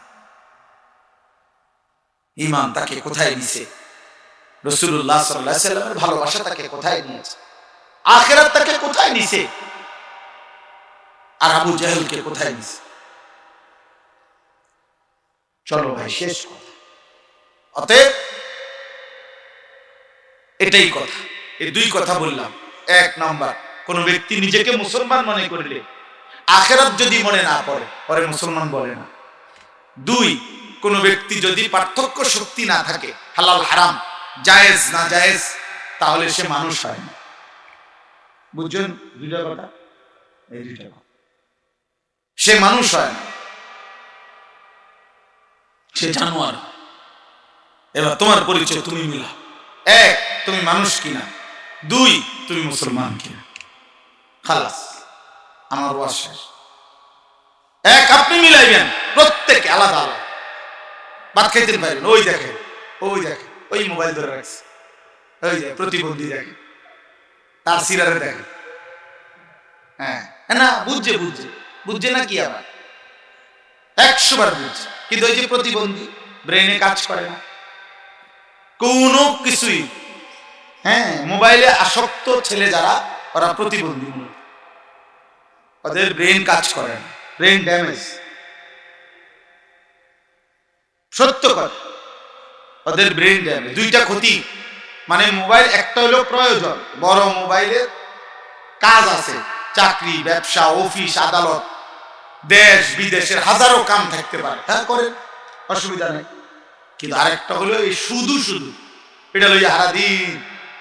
ঈমান তাকে কোথায় নিছে? রাসূলুল্লাহ সাল্লাল্লাহু আলাইহি ওয়াসাল্লামের ভালোবাসা তাকে কোথায় নিয়েছে? আখিরাত তাকে কোথায় নিছে? আর আবু জাহেলকে কোথায় নিছে? চলো ভাই শেষ কথা। অতএব এটাই কথা, এই দুই কথা বললাম। এক নাম্বার, কোন ব্যক্তি নিজেকে মুসলমান মনে করলে আখিরাত যদি মনে না পড়ে, পরে মুসলমান বলে না। দুই, কোন ব্যক্তি যদি পার্থক্য শক্তি না থাকে, হালাল হারাম, জায়েজ না জায়েজ, তাহলে সে মানুষ হয় না। বুঝছেন দুইটা কথা? এই দুইটা কথা, সে মানুষ হয় না, সে জানোয়ার। এবার তোমার পরিচয় তুমি মিলা। এক, তুমি মানুষ কিনা। দুই, তুমি মুসলমান কিনা। খালাস, আমার ওয়াজ শেষ। এক, আপনি মিলাইবেন, প্রত্যেকে আলাদা আলাদা। ভাত খাইতে পারবেন, ওই দেখে, ওই দেখে, ওই মোবাইল ধরে রাখছে, ওই যে প্রতিবন্ধী দেখে, তার সিরারে দেখে। হ্যাঁ না, বুঝছে বুঝছে বুঝছে না কি, আবার 100 বার বুঝছে, কিন্তু ওই যে প্রতিবন্ধী, ব্রেনে কাজ করে না কোনো কিছুই। হ্যাঁ, মোবাইলে আসক্ত ছেলে যারা, ওরা প্রতিবন্ধী, ওদের ব্রেন কাজ করে না, ব্রেন ড্যামেজ। সত্য কথা, ওদের ব্রেন ড্যামেজ। দুইটা ক্ষতি, মানে মোবাইল একটা হলো প্রয়োজন, বড় মোবাইলের কাজ আছে, চাকরি, ব্যবসা, অফিস, আদালত, দেশ বিদেশের হাজারো কাম থাকতে পারে, হ্যাঁ করেন, অসুবিধা নেই। কিন্তু আরেকটা হলো এই শুধু শুধু এটা লইয়া সারাদিন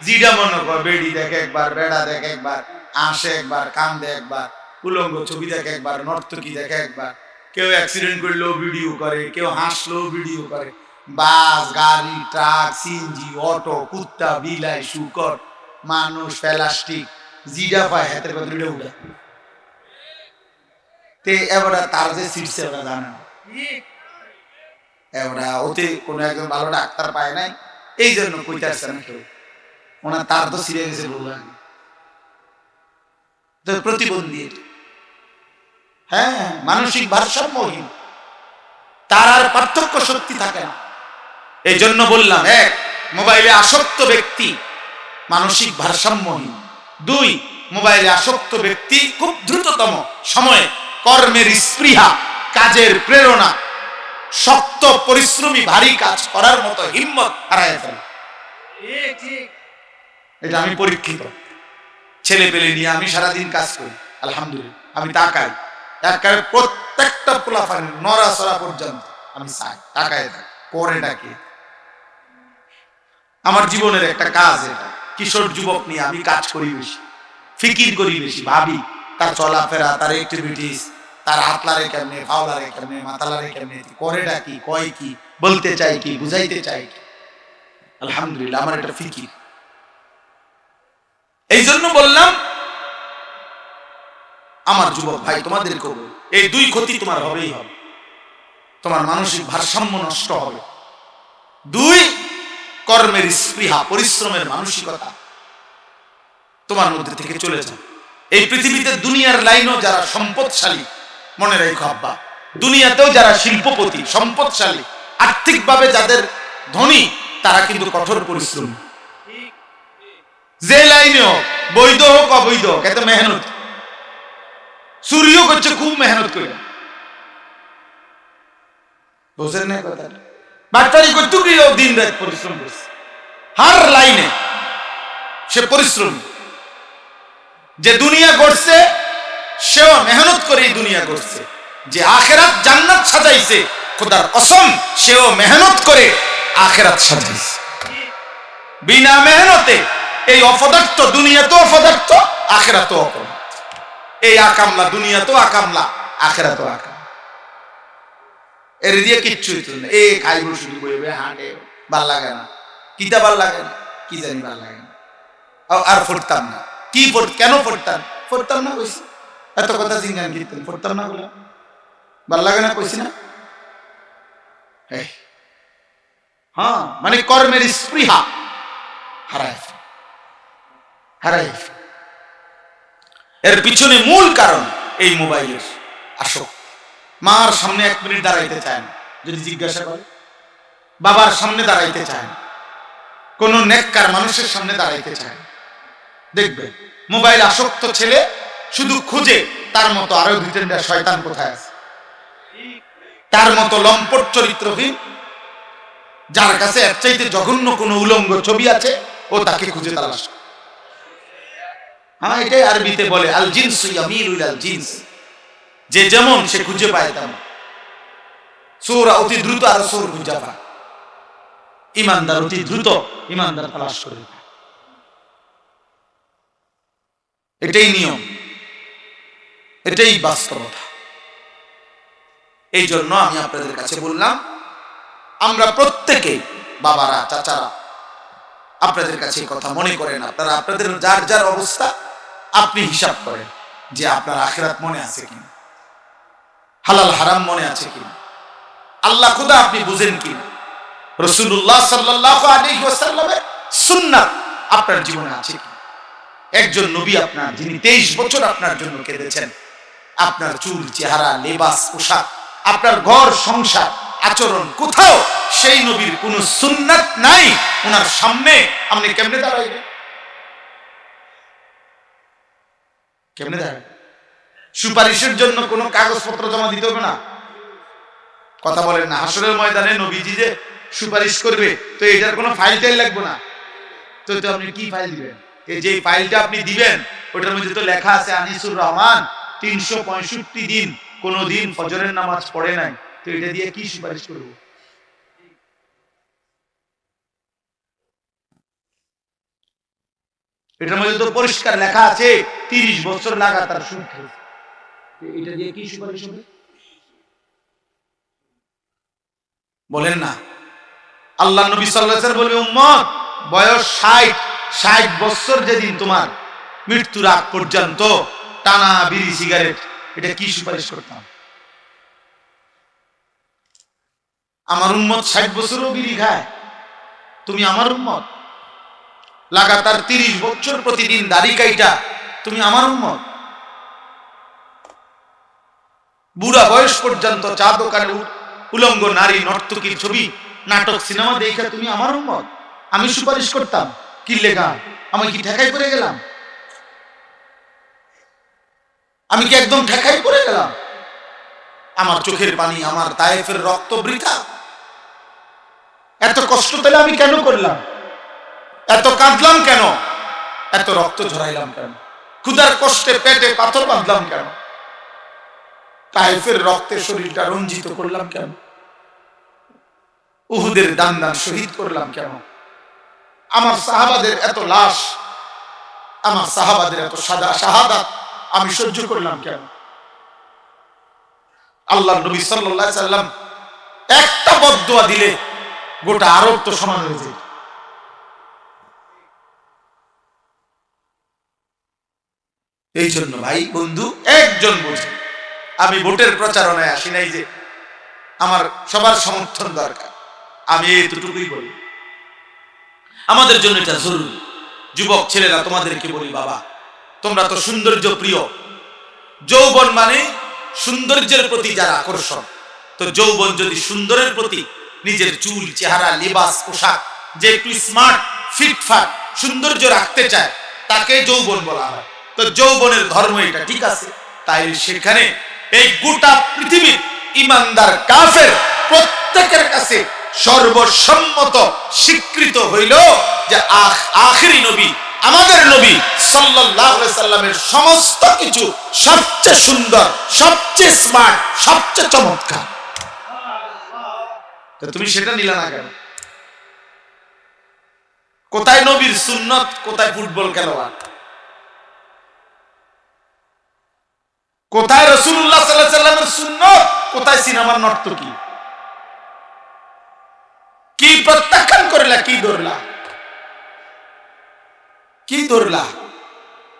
জিডা মনে কর, বেড়ি দেখে একবার, বেড়া দেখে একবার, আসে একবার, কান্দে একবার, উলঙ্গ ছবি দেখে একবার, নর্তকী দেখে একবার, কেউ অ্যাক্সিডেন্ট করলেও ভিডিও করে, কেউ হাসলেও ভিডিও করে, বাস, গাড়ি, ট্রাক, সিএনজি, অটো, কুত্তা, বিলাই, শুকর, মানুষ, প্লাস্টিক, জিডা পায় হাতের কথা উঠে। তে এবার তার যে সিটছে ওরা জানে না, এবার ওতে কোনো একজন ভালো ডাক্তার পায় নাই, এই জন্য কইতাছে না কেউ, ওনার তার তো ছিঁড়ে গেছে বললাম তো প্রতিবন্ধী। হ্যাঁ, মানসিক ভারসাম্যহীন, তার আর পার্থক্য শক্তি থাকে না। এই জন্য বললাম, এক, মোবাইলে আসক্ত ব্যক্তি মানসিক ভারসাম্যহীন। দুই, মোবাইলে আসক্ত ব্যক্তি খুব দ্রুততম সময়ে কর্মের স্পৃহা, কাজের প্রেরণা, শক্ত পরিশ্রমী ভারী কাজ করার মতো হিম্মত হারায় ফেলে। এটা আমি পরীক্ষিত, ছেলে পেলে নিয়ে আমি সারাদিন কাজ করি, আলহামদুলিল্লাহ। আমি তাকাই, একেবারে প্রত্যেকটা পোলাপানের নড়াচড়া পর্যন্ত আমি চাই, তাকায় থাকি, করে ডাকি। আমার জীবনের একটা কাজ এটা। কিশোর যুবক নিয়ে আমি কাজ করি বেশি, ফিকির করি বেশি, ভাবি তার চলাফেরা, তার অ্যাক্টিভিটিস, তার হাতলারে কেমনে, ফাওলারে কেমনে, মাথালারে কেমনে, করে ডাকি, কয় কি, বলতে চাই কি, বুঝাইতে চাই কি। আলহামদুলিল্লাহ, আমার এটা ফিকির। এই জন্য বললাম, আমার যুবক ভাই, তোমাদেরকে এই দুই ক্ষতি তোমার হবেই হবে। তোমার মানসিক ভারসাম্য নষ্ট হবে। দুই, কর্মের স্পৃহা, পরিশ্রমের মানসিকতা তোমার মধ্যে থেকে চলে যাও। এই পৃথিবীতে দুনিয়ার লাইনও যারা সম্পদশালী, মনে রেখো আব্বা, দুনিয়াতেও যারা শিল্পপতি, সম্পদশালী, আর্থিকভাবে যাদের ধনী, তারা কিন্তু কঠোর পরিশ্রম। যে লাইনে হোক, বৈধ হোক অবৈধ হোক, এত মেহনত। চুরিও করছে, খুব মেহনত করে। বুঝেন না কথা? বাটপারি করতে গিয়েও দিন রাত পরিশ্রম করছে। হার লাইনে সে পরিশ্রম। যে দুনিয়া গড়ছে সেও মেহনত করে এই দুনিয়া গড়ছে। যে আখেরাত জান্নাত সাজাইছে, খোদার কসম, সেও মেহনত করে আখেরাত সাজাইছে। বিনা মেহনতে এই অপদার্থ, দুনিয়াতেও অপদার্থ, আখেরাতেও অপদার্থ। এই আকামলা, দুনিয়াতেও আকামলা, আখেরাতেও আকাম। এর দিয়ে কিচ্ছু হইতো না। এই খাইব শুধু বইবে, হাঁটে, ভাল লাগে না। কিতা ভাল লাগে না, কি জানি ভাল লাগে না। আর পড়তাম না। কি কেন পড়তাম? পড়তাম না কইছি। এত কথা জিজ্ঞান কীর্তন পড়তাম না বলে ভাল লাগে না কইছি না। হ্যাঁ, মানে কর্মের স্পৃহা হারায়। এর পিছনে মূল কারণ এই মোবাইলের আসক্তি। মার সামনে 1 মিনিট দাঁড়াইতে চায় না, যদি জিজ্ঞাসা করে। বাবার সামনে দাঁড়াইতে চায় না, কোন নেককার মানুষের সামনে দাঁড়াইতে চায় না। দেখবে মোবাইল আসক্ত ছেলে শুধু খুঁজে তার মতো আরো 2-3টা শয়তান কোথায় আছে, তার মতো লম্পট চরিত্রহীন, যার কাছে এর চাইতে জঘন্য কোন উলঙ্গ ছবি আছে, ও তাকে খুঁজে তালাশ করে। হ্যাঁ, এটাই আরবিতে বলে আল জিনসু ইয়ামিলু ইলাল জিনস, যে যেমন সে খুঁজে পায় তেমন। চোর অতি দ্রুত আর চোর খুঁজে পায়, ইমানদার অতি দ্রুত ইমানদার তালাশ করে। এটাই নিয়ম, এটাই বাস্তবতা। এই জন্য আমি আপনাদের কাছে বললাম, আমরা প্রত্যেকে, বাবারা, চাচারা, আপনাদের কাছে কথা মনে করেন। আপনারা আপনাদের যার যার অবস্থা আপনি হিসাব করেন যে আপনার আখিরাত মনে আছে কিনা, হালাল হারাম মনে আছে কিনা, আল্লাহ খুদা আপনি বুঝেন কিনা, রাসূলুল্লাহ সাল্লাল্লাহু আলাইহি ওয়াসাল্লামের সুন্নাত আপনার জীবনে আছে কিনা। একজন নবী আপনার, যিনি 23 বছর আপনার জন্য কেঁদেছেন, আপনার চুল, চেহারা, লেবাস, পোশাক, আপনার ঘর সংসার, আচরণ, কোথাও সেই নবীর কোন সুন্নাত নাই। ওনার সামনে আপনি কেমনে দাঁড়াইবেন? কেমনে দাঁড়াবেন? সুপারিশের জন্য কোন কাগজপত্র জমা দিতে হবে না। কথা বলেন না? হাসরের ময়দানে নবীজি যে সুপারিশ করবে, তো এটার কোনো ফাইল টাইল লাগবে না। তো আপনি কি ফাইল দিবেন? এই যে ফাইলটা আপনি দিবেন, ওটার মধ্যে তো লেখা আছে আনিসুর রহমান 365 দিন কোনদিন ফজরের নামাজ পড়ে নাই। তো এটা দিয়ে কি সুপারিশ করব? এটার মধ্যে তো পরিষ্কার লেখা আছে 30 বছর লাগাতার সুদ খেয়েছে। এটা দিয়ে কি সুপারিশ হবে? বলেন না। আল্লাহ নবী সাল্লাল্লাহু আলাইহি ওয়াসাল্লাম বলবে, উম্মত, বয়স 60 বছর যেদিন তোমার মৃত্যুর আগ পর্যন্ত টানা বিড়ি সিগারেট, এটা কি সুপারিশ করতাম? আমার উম্মত 60 বছরও বিড়ি খায়, তুমি আমার উম্মত। লাগাতার 30 বছর প্রতিদিন দাড়ি কাইটা, তুমি আমার উম্মত। বুড়া বয়স পর্যন্ত চা দোকানে উলঙ্গ নারী নর্তকীর ছবি, নাটক, সিনেমা দেখে তুমি আমার উম্মত। আমি সুপারিশ করতাম কি লেখা? আমি কি ঠেকাই পড়ে গেলাম? আমি কি একদম ঠেকাই পড়ে গেলাম? আমার চোখের পানি, আমার তায়েফের রক্ত বৃথা? এত কষ্ট তাহলে আমি কেন করলাম? এত কাঁদলাম কেন? এত রক্ত ঝরাইলাম কেন? ক্ষুধার কষ্টে পেটে পাথর বাঁধলাম কেন? তায়েফের রক্তে শরীরটা রঞ্জিত করলাম কেন? উহুদের দান দান শহীদ করলাম কেন? আমার সাহাবাদের এত লাশ, আমার সাহাবাদের এত শাহাদাত আমি সহ্য করলাম কেন? আল্লাহ নবী সাল্লাল্লাহু আলাইহি সাল্লাম একটা বদদুয়া দিলে গোটা আরব তো সমান হয়ে যায়। এই জন্য ভাই বন্ধু, একজন বোঝে, আমি ভোটের প্রচারণায় আসি নাই যে আমার সবার সমর্থন দরকার। আমি এতটুকুই বলি, আমাদের জন্য এটা জরুরি। যুবক ছেলেরা, তোমাদেরকে বলি, বাবা তোমরা তো সৌন্দর্য প্রিয়, যৌবন মানে সৌন্দর্যের প্রতি যারা আকর্ষণ, তো যৌবন যদি সুন্দরের প্রতি, নিজের চুল, চেহারা, লিবাস, পোশাক, যে একটু স্মার্ট ফিটফাট সৌন্দর্য রাখতে চায় তাকে যৌবন বলা হয়। তো যৌবনের ধর্ম এটা, ঠিক আছে। তাই সেখানে এই গোটা পৃথিবীর ইমানদার কাফের প্রত্যেকের কাছে সর্বসম্মত স্বীকৃত হইল যে আখিরি নবী, আমাদের নবী সাল্লাল্লাহু আলাইহি সাল্লামের সমস্ত কিছু সবচেয়ে সুন্দর, সবচেয়ে স্মার্ট, সবচেয়ে চমৎকার। তো তুমি সেটা নিলা না কেন? কোথায় নবীর সুন্নত, কোথায় ফুটবল খেলোয়াড়? কোথায় রাসূলুল্লাহ সাল্লাল্লাহু আলাইহি সাল্লামের সুন্নত, কোথায় সিনেমার নর্তকী? কি প্রত্যাখ্যান করলা, কি ধরলা, কি ধরলা?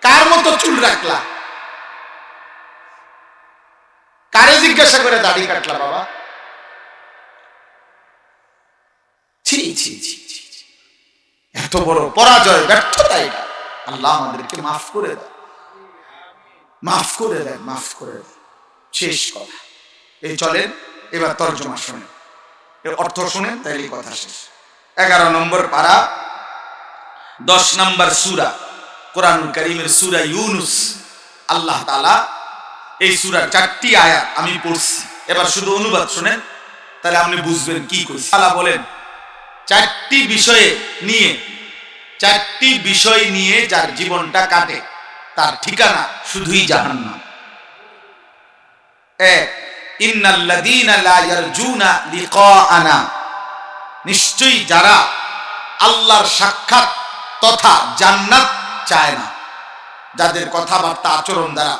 কার মতো চুল রাখলা? কারে জিজ্ঞাসা করে দাড়ি কাটলা বাবা? ছি ছি ছি, এত বড় পরাজয়, ব্যর্থতা এটা। আল্লাহ আমাদেরকে মাফ করে দেয়, মাফ করে দেয়, মাফ করে দেয়। শেষ কথা। এই চলেন এবার তর্জমা শুনেন, এর অর্থ শুনেন, তাইলে কথা শেষ। 11 নম্বর পারা, 10 নম্বর সূরা, কোরআনুল কারীমের সূরা ইউনূস। আল্লাহ তাআলা এই সূরার 4টি আয়াত আমি পড়ছি, এবার শুধু অনুবাদ শুনেন, তাহলে আপনি বুঝবেন কি কইছি। আল্লাহ বলেন, 4টি বিষয় নিয়ে যার জীবনটা কাটে তার ঠিকানা শুধুই জাহান্নাম। ইন্নাল্লাযীনা লা ইয়ারজুনা লিকাআনা, নিশ্চয়ই যারা আল্লাহর সাক্ষাৎ তথা জান্নাত চায় না, যাদের কথাবার্তা আচরণ দ্বারা,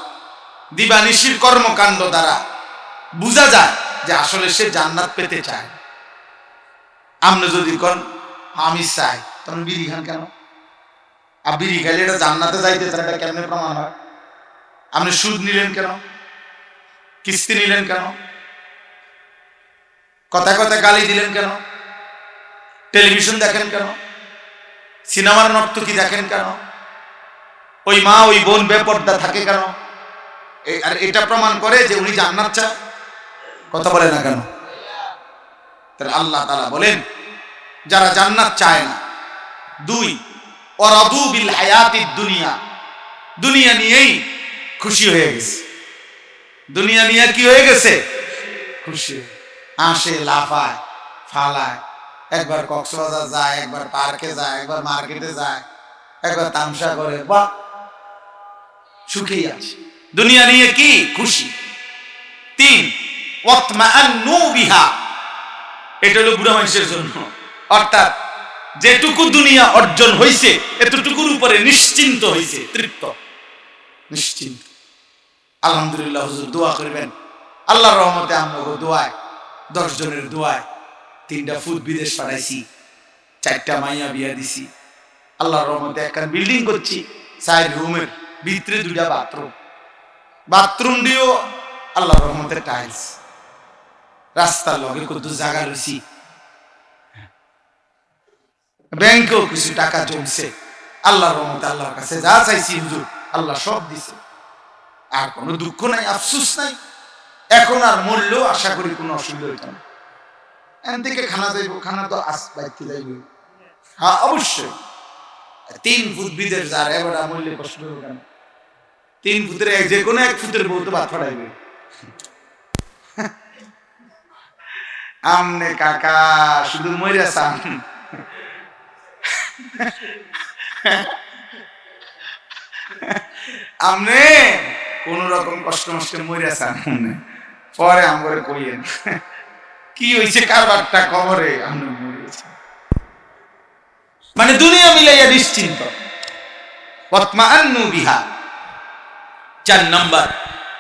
দিবানিশির কর্মকাণ্ড দ্বারা বোঝা যায় যে আসলে সে জান্নাত পেতে চায়। আপনি যদি কোন আমি চাই, তখন বিড়ি খান কেন? আর বিড়ি খাইলে এটা জান্নাতে যাইতে চায়, এটা কেমনে প্রমাণ হয়? আপনি সুদ নিলেন কেন? কিস্তি নিলেন কেন? কথায় কথায় গালি দিলেন কেন? টেলিভিশন দেখেন কেন? সিনেমার নর্তকী দেখেন কেন? ওই মা ওই বোন বেপর্দা থাকে কেন? আর এটা প্রমাণ করে যে উনি জান্নাত চায়? কথা বলে না কেন? তাহলে আল্লাহ তাআলা বলেন, যারা জান্নাত চায় না। 2, ওয়ারাদু বিল হায়াতিদ দুনিয়া, দুনিয়া নিয়েই খুশি হয়ে গেছে। দুনিয়া নিয়ে কি হয়ে গেছে? খুশি। আসে, লাফায়, ফালায়, একবার কক্সবাজার যায়, একবার পার্কে যায়, একবার মার্কেটে যায়, একবার তামসা করে, বাহ, সুখী আছে। দুনিয়া নিয়ে কি খুশি। 3, ওয়াতমাআন্নু বিহা, এটা হলো বুড়া মানুষের জন্য। অর্থাৎ যেটুকু দুনিয়া অর্জন হয়েছে এতটুকুর উপরে নিশ্চিন্ত হয়েছে, তৃপ্ত, নিশ্চিন্ত। আলহামদুলিল্লাহ। হুজুর দোয়া করবেন, আল্লাহর রহমতে আমরা দোয়ায়, 10 জনের দোয়ায় 3টা ফুট বিদেশ পাঠাইছি, 4টা মাইয়া বিয়া দিছি। আল্লাহর রহমতে একটা বিল্ডিং করছি, 4 রুমের ভিতরে 2টা বাথরুম, বাথরুম দিও আল্লাহর রহমতে টাইলস, রাস্তার লগে কত জায়গা রয়েছি, ব্যাংকেও কিছু টাকা জমছে। আল্লাহর রহমতে আল্লাহর কাছে যা চাইছি হুজুর আল্লাহ সব দিছে। আর কোনো দুঃখ নাই, আফসোস নাই। এখন আর মরলেও আশা করি কোনো অসুবিধা হইত না। এখান থেকে খানা যাইব, খানা তো বাইতে যাইব, হ্যাঁ অবশ্যই। 3 ফুট বিদেশ যার এবার মরলে কষ্ট হবে কেন? 3 ফুটের যে কোনো 1 ফুটের বউ তো ভাত ফাটাইবে। আমনে কাকা শুধু মইরা চান, আমনে কোন রকম কষ্ট মষ্টে মইরা চান, পরে আমরে কইয়েন কি হইছে কারবারটা কবরে আমনে মরিয়েছে। মানে দুনিয়া মিলাইয়া নিশ্চিন্ত। ওয়াতমাআন্নু বিহা। 4 নাম্বার,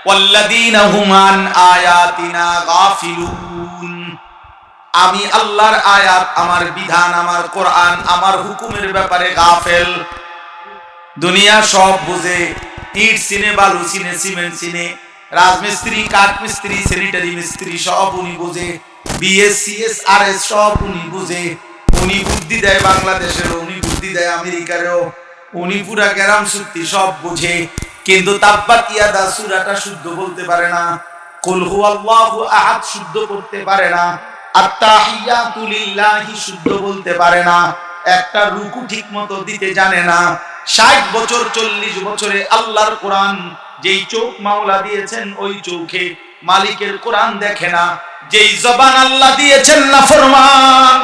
ওয়াল্লাযীনা হুম আন আয়াতিনা গাফিলুন, আমি আল্লাহর আয়াত, আমার বিধান, আমার কোরআন, আমার হুকুমের ব্যাপারে গাফেল। দুনিয়া সব বুঝে, ইট চিনে, বালু চিনে, সিমেন্ট চিনে, রাজমিস্ত্রি, কাঠ মিস্ত্রি, স্যানিটারি মিস্ত্রি সব উনি বুঝে, বিএস, সিএস, আরএস সব উনি বুঝে। উনি বুদ্ধি দেয় বাংলাদেশের, উনি বুদ্ধি দেয় আমেরিকারও, উনি পুরা গ্রাম সূত্রি সব বুঝে, কিন্তু তাব্বাত ইয়াদা সূরাটা শুদ্ধ বলতে পারে না, কুল হুয়াল্লাহু আহাদ শুদ্ধ করতে পারে না, আত্তাহিয়াতু লিল্লাহি শুদ্ধ বলতে পারে না, একটা রুকু ঠিক মতো দিতে জানে না। 60 বছর 40 বছরে আল্লাহর কোরআন, যেই চোখ মাওলা দিয়েছেন ওই চোখে মালিকের কোরআন দেখে না, যেই জবান আল্লাহ দিয়েছেন নাফরমান,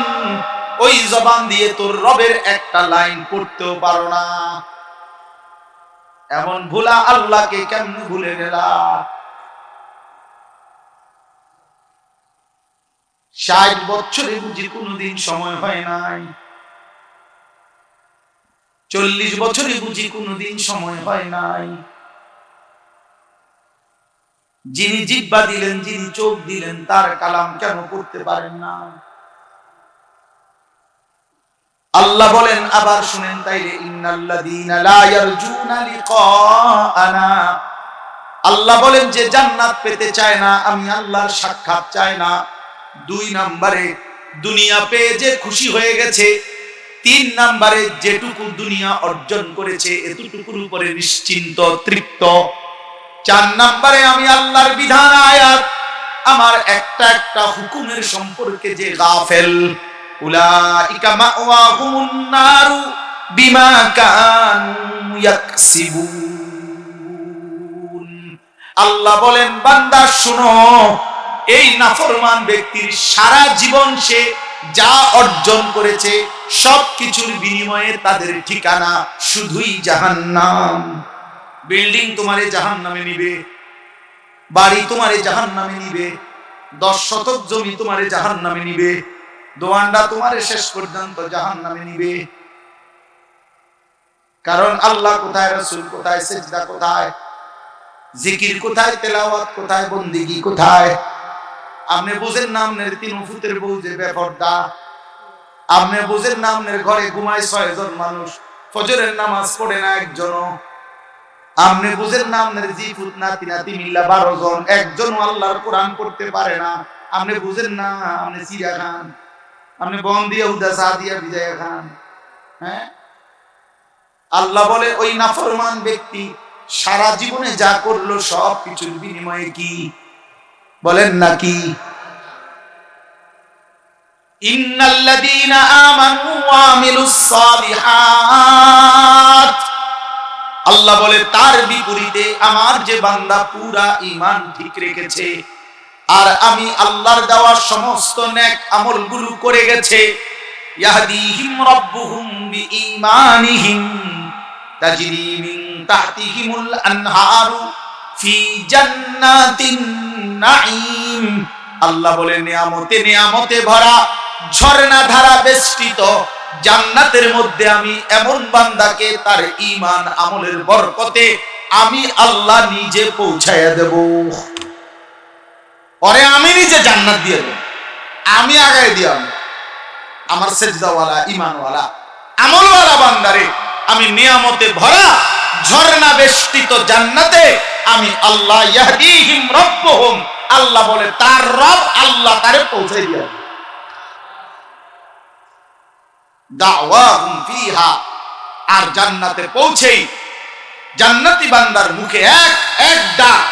ওই জবান দিয়ে তোর রবের একটা লাইন পড়তেও পারো না। এমন ভুলা আল্লাহকে কেমনে ভুলে গেলা? 60 বছরে বুঝি কোনদিন সময় হয় নাই, 40 বছরে বুঝি কোনদিন সময় হয় নাই। যিনি জিহ্বা দিলেন, যিনি চোখ দিলেন, তার কালাম কেন করতে পারেন না? আল্লাহ বলেন, আবার শুনেন তাইলে, ইন্নাল্লাযীনা লা ইয়ারজুনা লিকাআনা, আল্লাহ বলেন যে জান্নাত পেতে চায় না, আমি আল্লাহর সাক্ষাৎ চায় না। 2 নম্বরে দুনিয়া পেয়ে যে খুশি হয়ে গেছে, 3 নম্বরে যেটুকু দুনিয়া অর্জন করেছে এতটুকুর উপরে নিশ্চিন্ত তৃপ্ত, 4 নম্বরে আমি আল্লাহর বিধান আয়াত, আমার একটা একটা হুকুমের সম্পর্কে যে গাফেল, উলাইকা মাওয়াহুমুন নারু বিমা কানু ইয়াকসিবুন। আল্লাহ বলেন, বান্দা শুনো, এই নাফরমান ব্যক্তির সারা জীবন সে যা অর্জন করেছে সবকিছুর বিনিময়ে তাদের ঠিকানা শুধুই জাহান্নাম। বিল্ডিং তোমারে জাহান্নামে নিবে, বাড়ি তোমারে জাহান্নামে নিবে, 10 শতক জমি তোমারে জাহান্নামে নিবে, দোয়ান্ডা তোমারে শেষ পর্যন্ত জাহান্নামে নিবে। কারণ আল্লাহ কোথায়, রাসূল কোথায়, সিজদা কোথায়, জিকির কোথায়, তেলাওয়াত কোথায়, বন্দেগী কোথায়? আপনি বুঝেন না আপনার 3 ফুটের বউ যে বেপরদা, আপনি বুঝেন না আপনার ঘরে ঘুমায় 6 জন মানুষ, ফজরের নামাজ পড়ে না একজনও, আপনি বুঝেন না আপনার জি ফুট নাতি নাতি মিল্লা 12 জন, একজনও আল্লাহর কোরআন পড়তে পারে না। আপনি বুঝেন না, আপনি চিড়া খান, আপনি বন দিয়ে উদা চা দিয়া বিজয় খান। হ্যাঁ, আল্লাহ বলে ওই নাফরমান ব্যক্তি সারা জীবনে যা করলো সব কিছুর বিনিময়ে কি বলেন নাকি? ইন্নাল্লাযীনা আমানু ওয়া আমিলুস সালিহাত, আল্লাহ বলে তার বিপরীতে আমার যে বান্দা পুরা ঈমান ঠিক রেখেছে আর আমি আল্লাহর দেওয়া সমস্ত নেক আমলগুলো করে গেছে, ইয়াহদিহিম রাব্বুহুম বিঈমানিহিম তাজরি মিন তাহতিহিমুল আনহারু ফি জান্নাতিন নাঈম। আল্লাহ বলে নিয়ামতে নিয়ামতে ভরা ঝর্ণা ধারা বেষ্টিত জান্নাতের মধ্যে আমি এমন বান্দাকে তার ঈমান আমলের বরকতে আমি আল্লাহ নিজে পৌঁছায়া দেব। পরে আমি নিজে জান্নাত দিয়ে দেব, আমি আগায় দিয়াম। আমার সেজদাওয়ালা ঈমানওয়ালা আমলওয়ালা বান্দারে আমি নিয়ামতে ভরা ঝর্ণা বেষ্টিত জান্নাতে আমি আল্লাহ ইয়াহদিহিম রাব্বুহুম, আল্লাহ বলে তার রব আল্লাহ তারে পৌঁছাই দিয়া দাওয়াহুম ফিহা। আর জান্নাতে পৌঁছেই জান্নাতি বান্দার মুখে এক ডাক,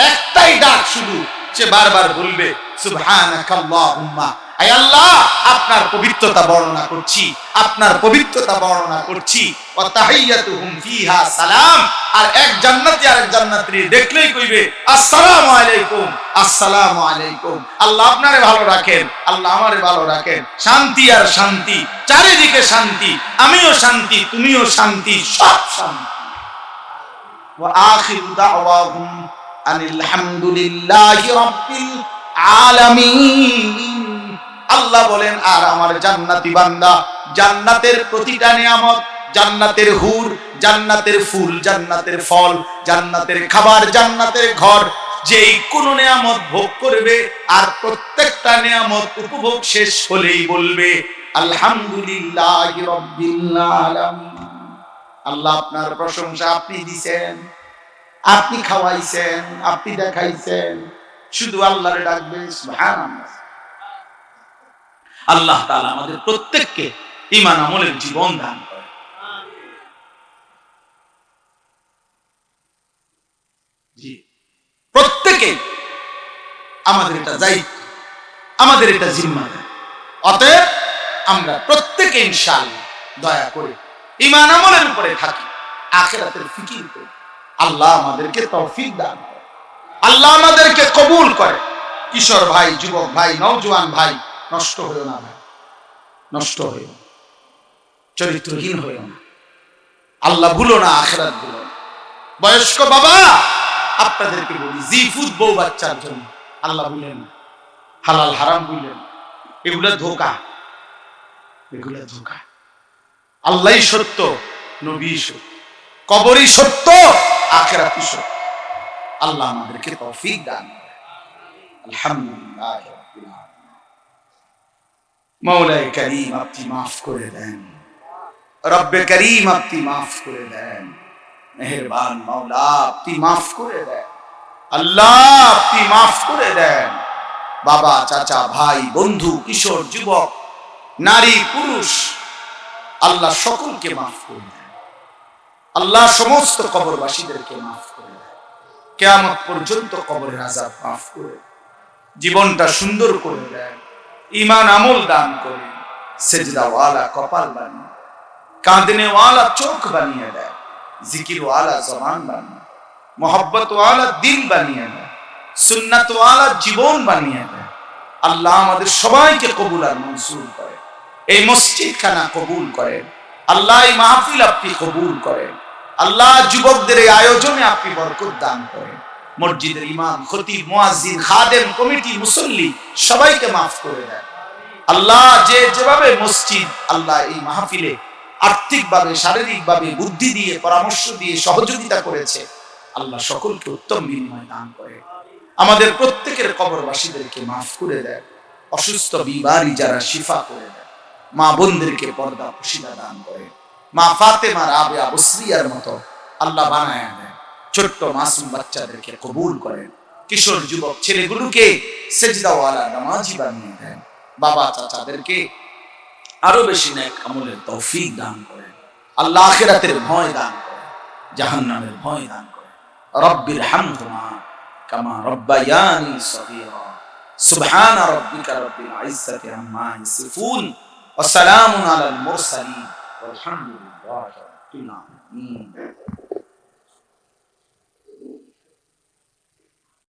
একটাই ডাক, শুধু সে বারবার বলবে সুবহানাকাল্লাহুম্মা, আয় আল্লাহ আপনার পবিত্রতা বর্ণনা করছি, আপনার পবিত্রতা বর্ণনা করছি। ওয়া তাহিয়াতুহুম ফিহা সালাম, আর এক জান্নাতি আরেক জান্নাতী দেখলেই কইবে আসসালামু আলাইকুম, আসসালামু আলাইকুম। আল্লাহ আপনারে ভালো রাখেন, আল্লাহ আমারে ভালো রাখেন। শান্তি আর শান্তি, চারিদিকে শান্তি, আমিও শান্তি, তুমিও শান্তি, সব শান্তি। ওয়া আখিরু দাওয়াহুম আনিল হামদুলিল্লাহি রাব্বিল আলামিন। আল্লাহ বলেন আর আমার জান্নাতি বান্দা জান্নাতের প্রতিটা নিয়ামত, জান্নাতের হুর, জান্নাতের ফুল, জান্নাতের ফল, জান্নাতের খাবার, জান্নাতের ঘর, যেই কোন নিয়ামত ভোগ করবে আর প্রত্যেকটা নিয়ামত উপভোগ শেষ হলেই বলবে আলহামদুলিল্লাহি রাব্বিল আলামিন। আল্লাহ আপনার প্রশংসা, আপনি দিছেন, আপনি খাওয়াইছেন, আপনি দেখাইছেন, শুধু আল্লাহরে ডাকবে সুবহানাল্লাহ। আল্লাহ তাআলা আমাদের প্রত্যেককে ঈমান আমলের জীবন দান করে। জি, প্রত্যেকে আমাদের এটা দায়িত্ব, আমাদের এটা জিম্মাদারি। অতএব আমরা প্রত্যেকে ইনশাআল্লাহ দয়া করে ঈমান আমলের উপরে থাকি, আখিরাতের ফিকির করি। আল্লাহ আমাদেরকে তৌফিক দান করে, আল্লাহ আমাদেরকে কবুল করে। কিশোর ভাই, যুবক ভাই, নওজোয়ান ভাই, নষ্ট হইও না ভাই, নষ্ট হইও না, চরিত্রহীন হইও না, আল্লাহ ভুলো না, আখিরাত ভুলো না। বয়স্ক বাবা, আপনাদেরকে বলি, জিফুত বউ বাচ্চার জন্য আল্লাহ ভুলেন না, হালাল হারাম ভুলেন, এগুলা ধোঁকা, এগুলা ধোঁকা। আল্লাহই সত্য, নবী সত্য, কবরই সত্য, আখিরাতই সত্য। আল্লাহ আমাদেরকে তৌফিক দান করে। আলহামদুলিল্লাহ রাব্বিল আলামিন। মওলাই করিম আপনি মাফ করে দেন, রব্বে করিম আপনি মাফ করে দেন, মেহেরবান মাওলা আপনি মাফ করে দেন, আল্লাহ আপনি মাফ করে দেন। বাবা, চাচা, ভাই, বন্ধু, কিশোর, যুবক, নারী, পুরুষ, আল্লাহ সকলকে মাফ করে দেন। আল্লাহ সমস্ত কবরবাসীদেরকে মাফ করে দেন। কিয়ামত পর্যন্ত কবরের আযাব মাফ করে জীবনটা সুন্দর করে দেন, ঈমান আমল দান করে, সেজদাওয়ালা কপাল বানিয়ে, কাঁদনেওয়ালা চোখ বানিয়ে দেন, জিকিরওয়ালা জবান বানিয়ে, মোহাব্বতওয়ালা দিল বানিয়ে দেন, সুন্নাতওয়ালা জীবন বানিয়ে দেন। আল্লাহ আমাদের সবাইকে কবুল আর মনসুর করে। এই মসজিদ খানা কবুল করেন আল্লাহ, এই মাহফিল আপনি কবুল করেন আল্লাহ, যুবকদের এই আয়োজনে আপনি বরকত দান করেন। মসজিদের ইমাম, খতিব, মুয়াজ্জিন, খাদেম, কমিটি, মুসল্লি সবাইকে মাফ করে দেন আল্লাহ। যে যেভাবে মসজিদ আল্লাহ এই মাহফিলে আর্থিকভাবে, শারীরিকভাবে, বুদ্ধি দিয়ে, পরামর্শ দিয়ে সহযোগিতা করেছে, আল্লাহ সকলকে উত্তম বিনিময় দান করে। আমাদের প্রত্যেকের কবরবাসীদেরকে মাফ করে দেন, অসুস্থ বিমারি যারা শিফা করে দেন, মা বোনদেরকে পর্দা খুশিদা দান করে, মা ফাতেমা, রাবেয়া, বসরিয়ার মতো আল্লাহ বানায় দেন। ছোট্ট মাসুম বাচ্চাদেরকে কবুল করেন, কিশোর যুবক ছেলেগুলোকে সেজদাওয়ালা নামাজি বানিয়ে দেন। বাবা চাচাদেরকে আরো বেশি নেক আমলের তৌফিক দান করেন আল্লাহ, আখিরাতের ভয় দান করেন, জাহান্নামের ভয় দান করেন। রব্বির হামহুমা কামা রব্বায়ানি সগীরা। সুবহান রাব্বিকা রব্বিল ইজ্জাতি আম্মা ইয়াসিফুন ওয়া সালামুন আলাল মুরসালিন ওয়ালহামদুলিল্লাহি রাব্বিল আলামিন।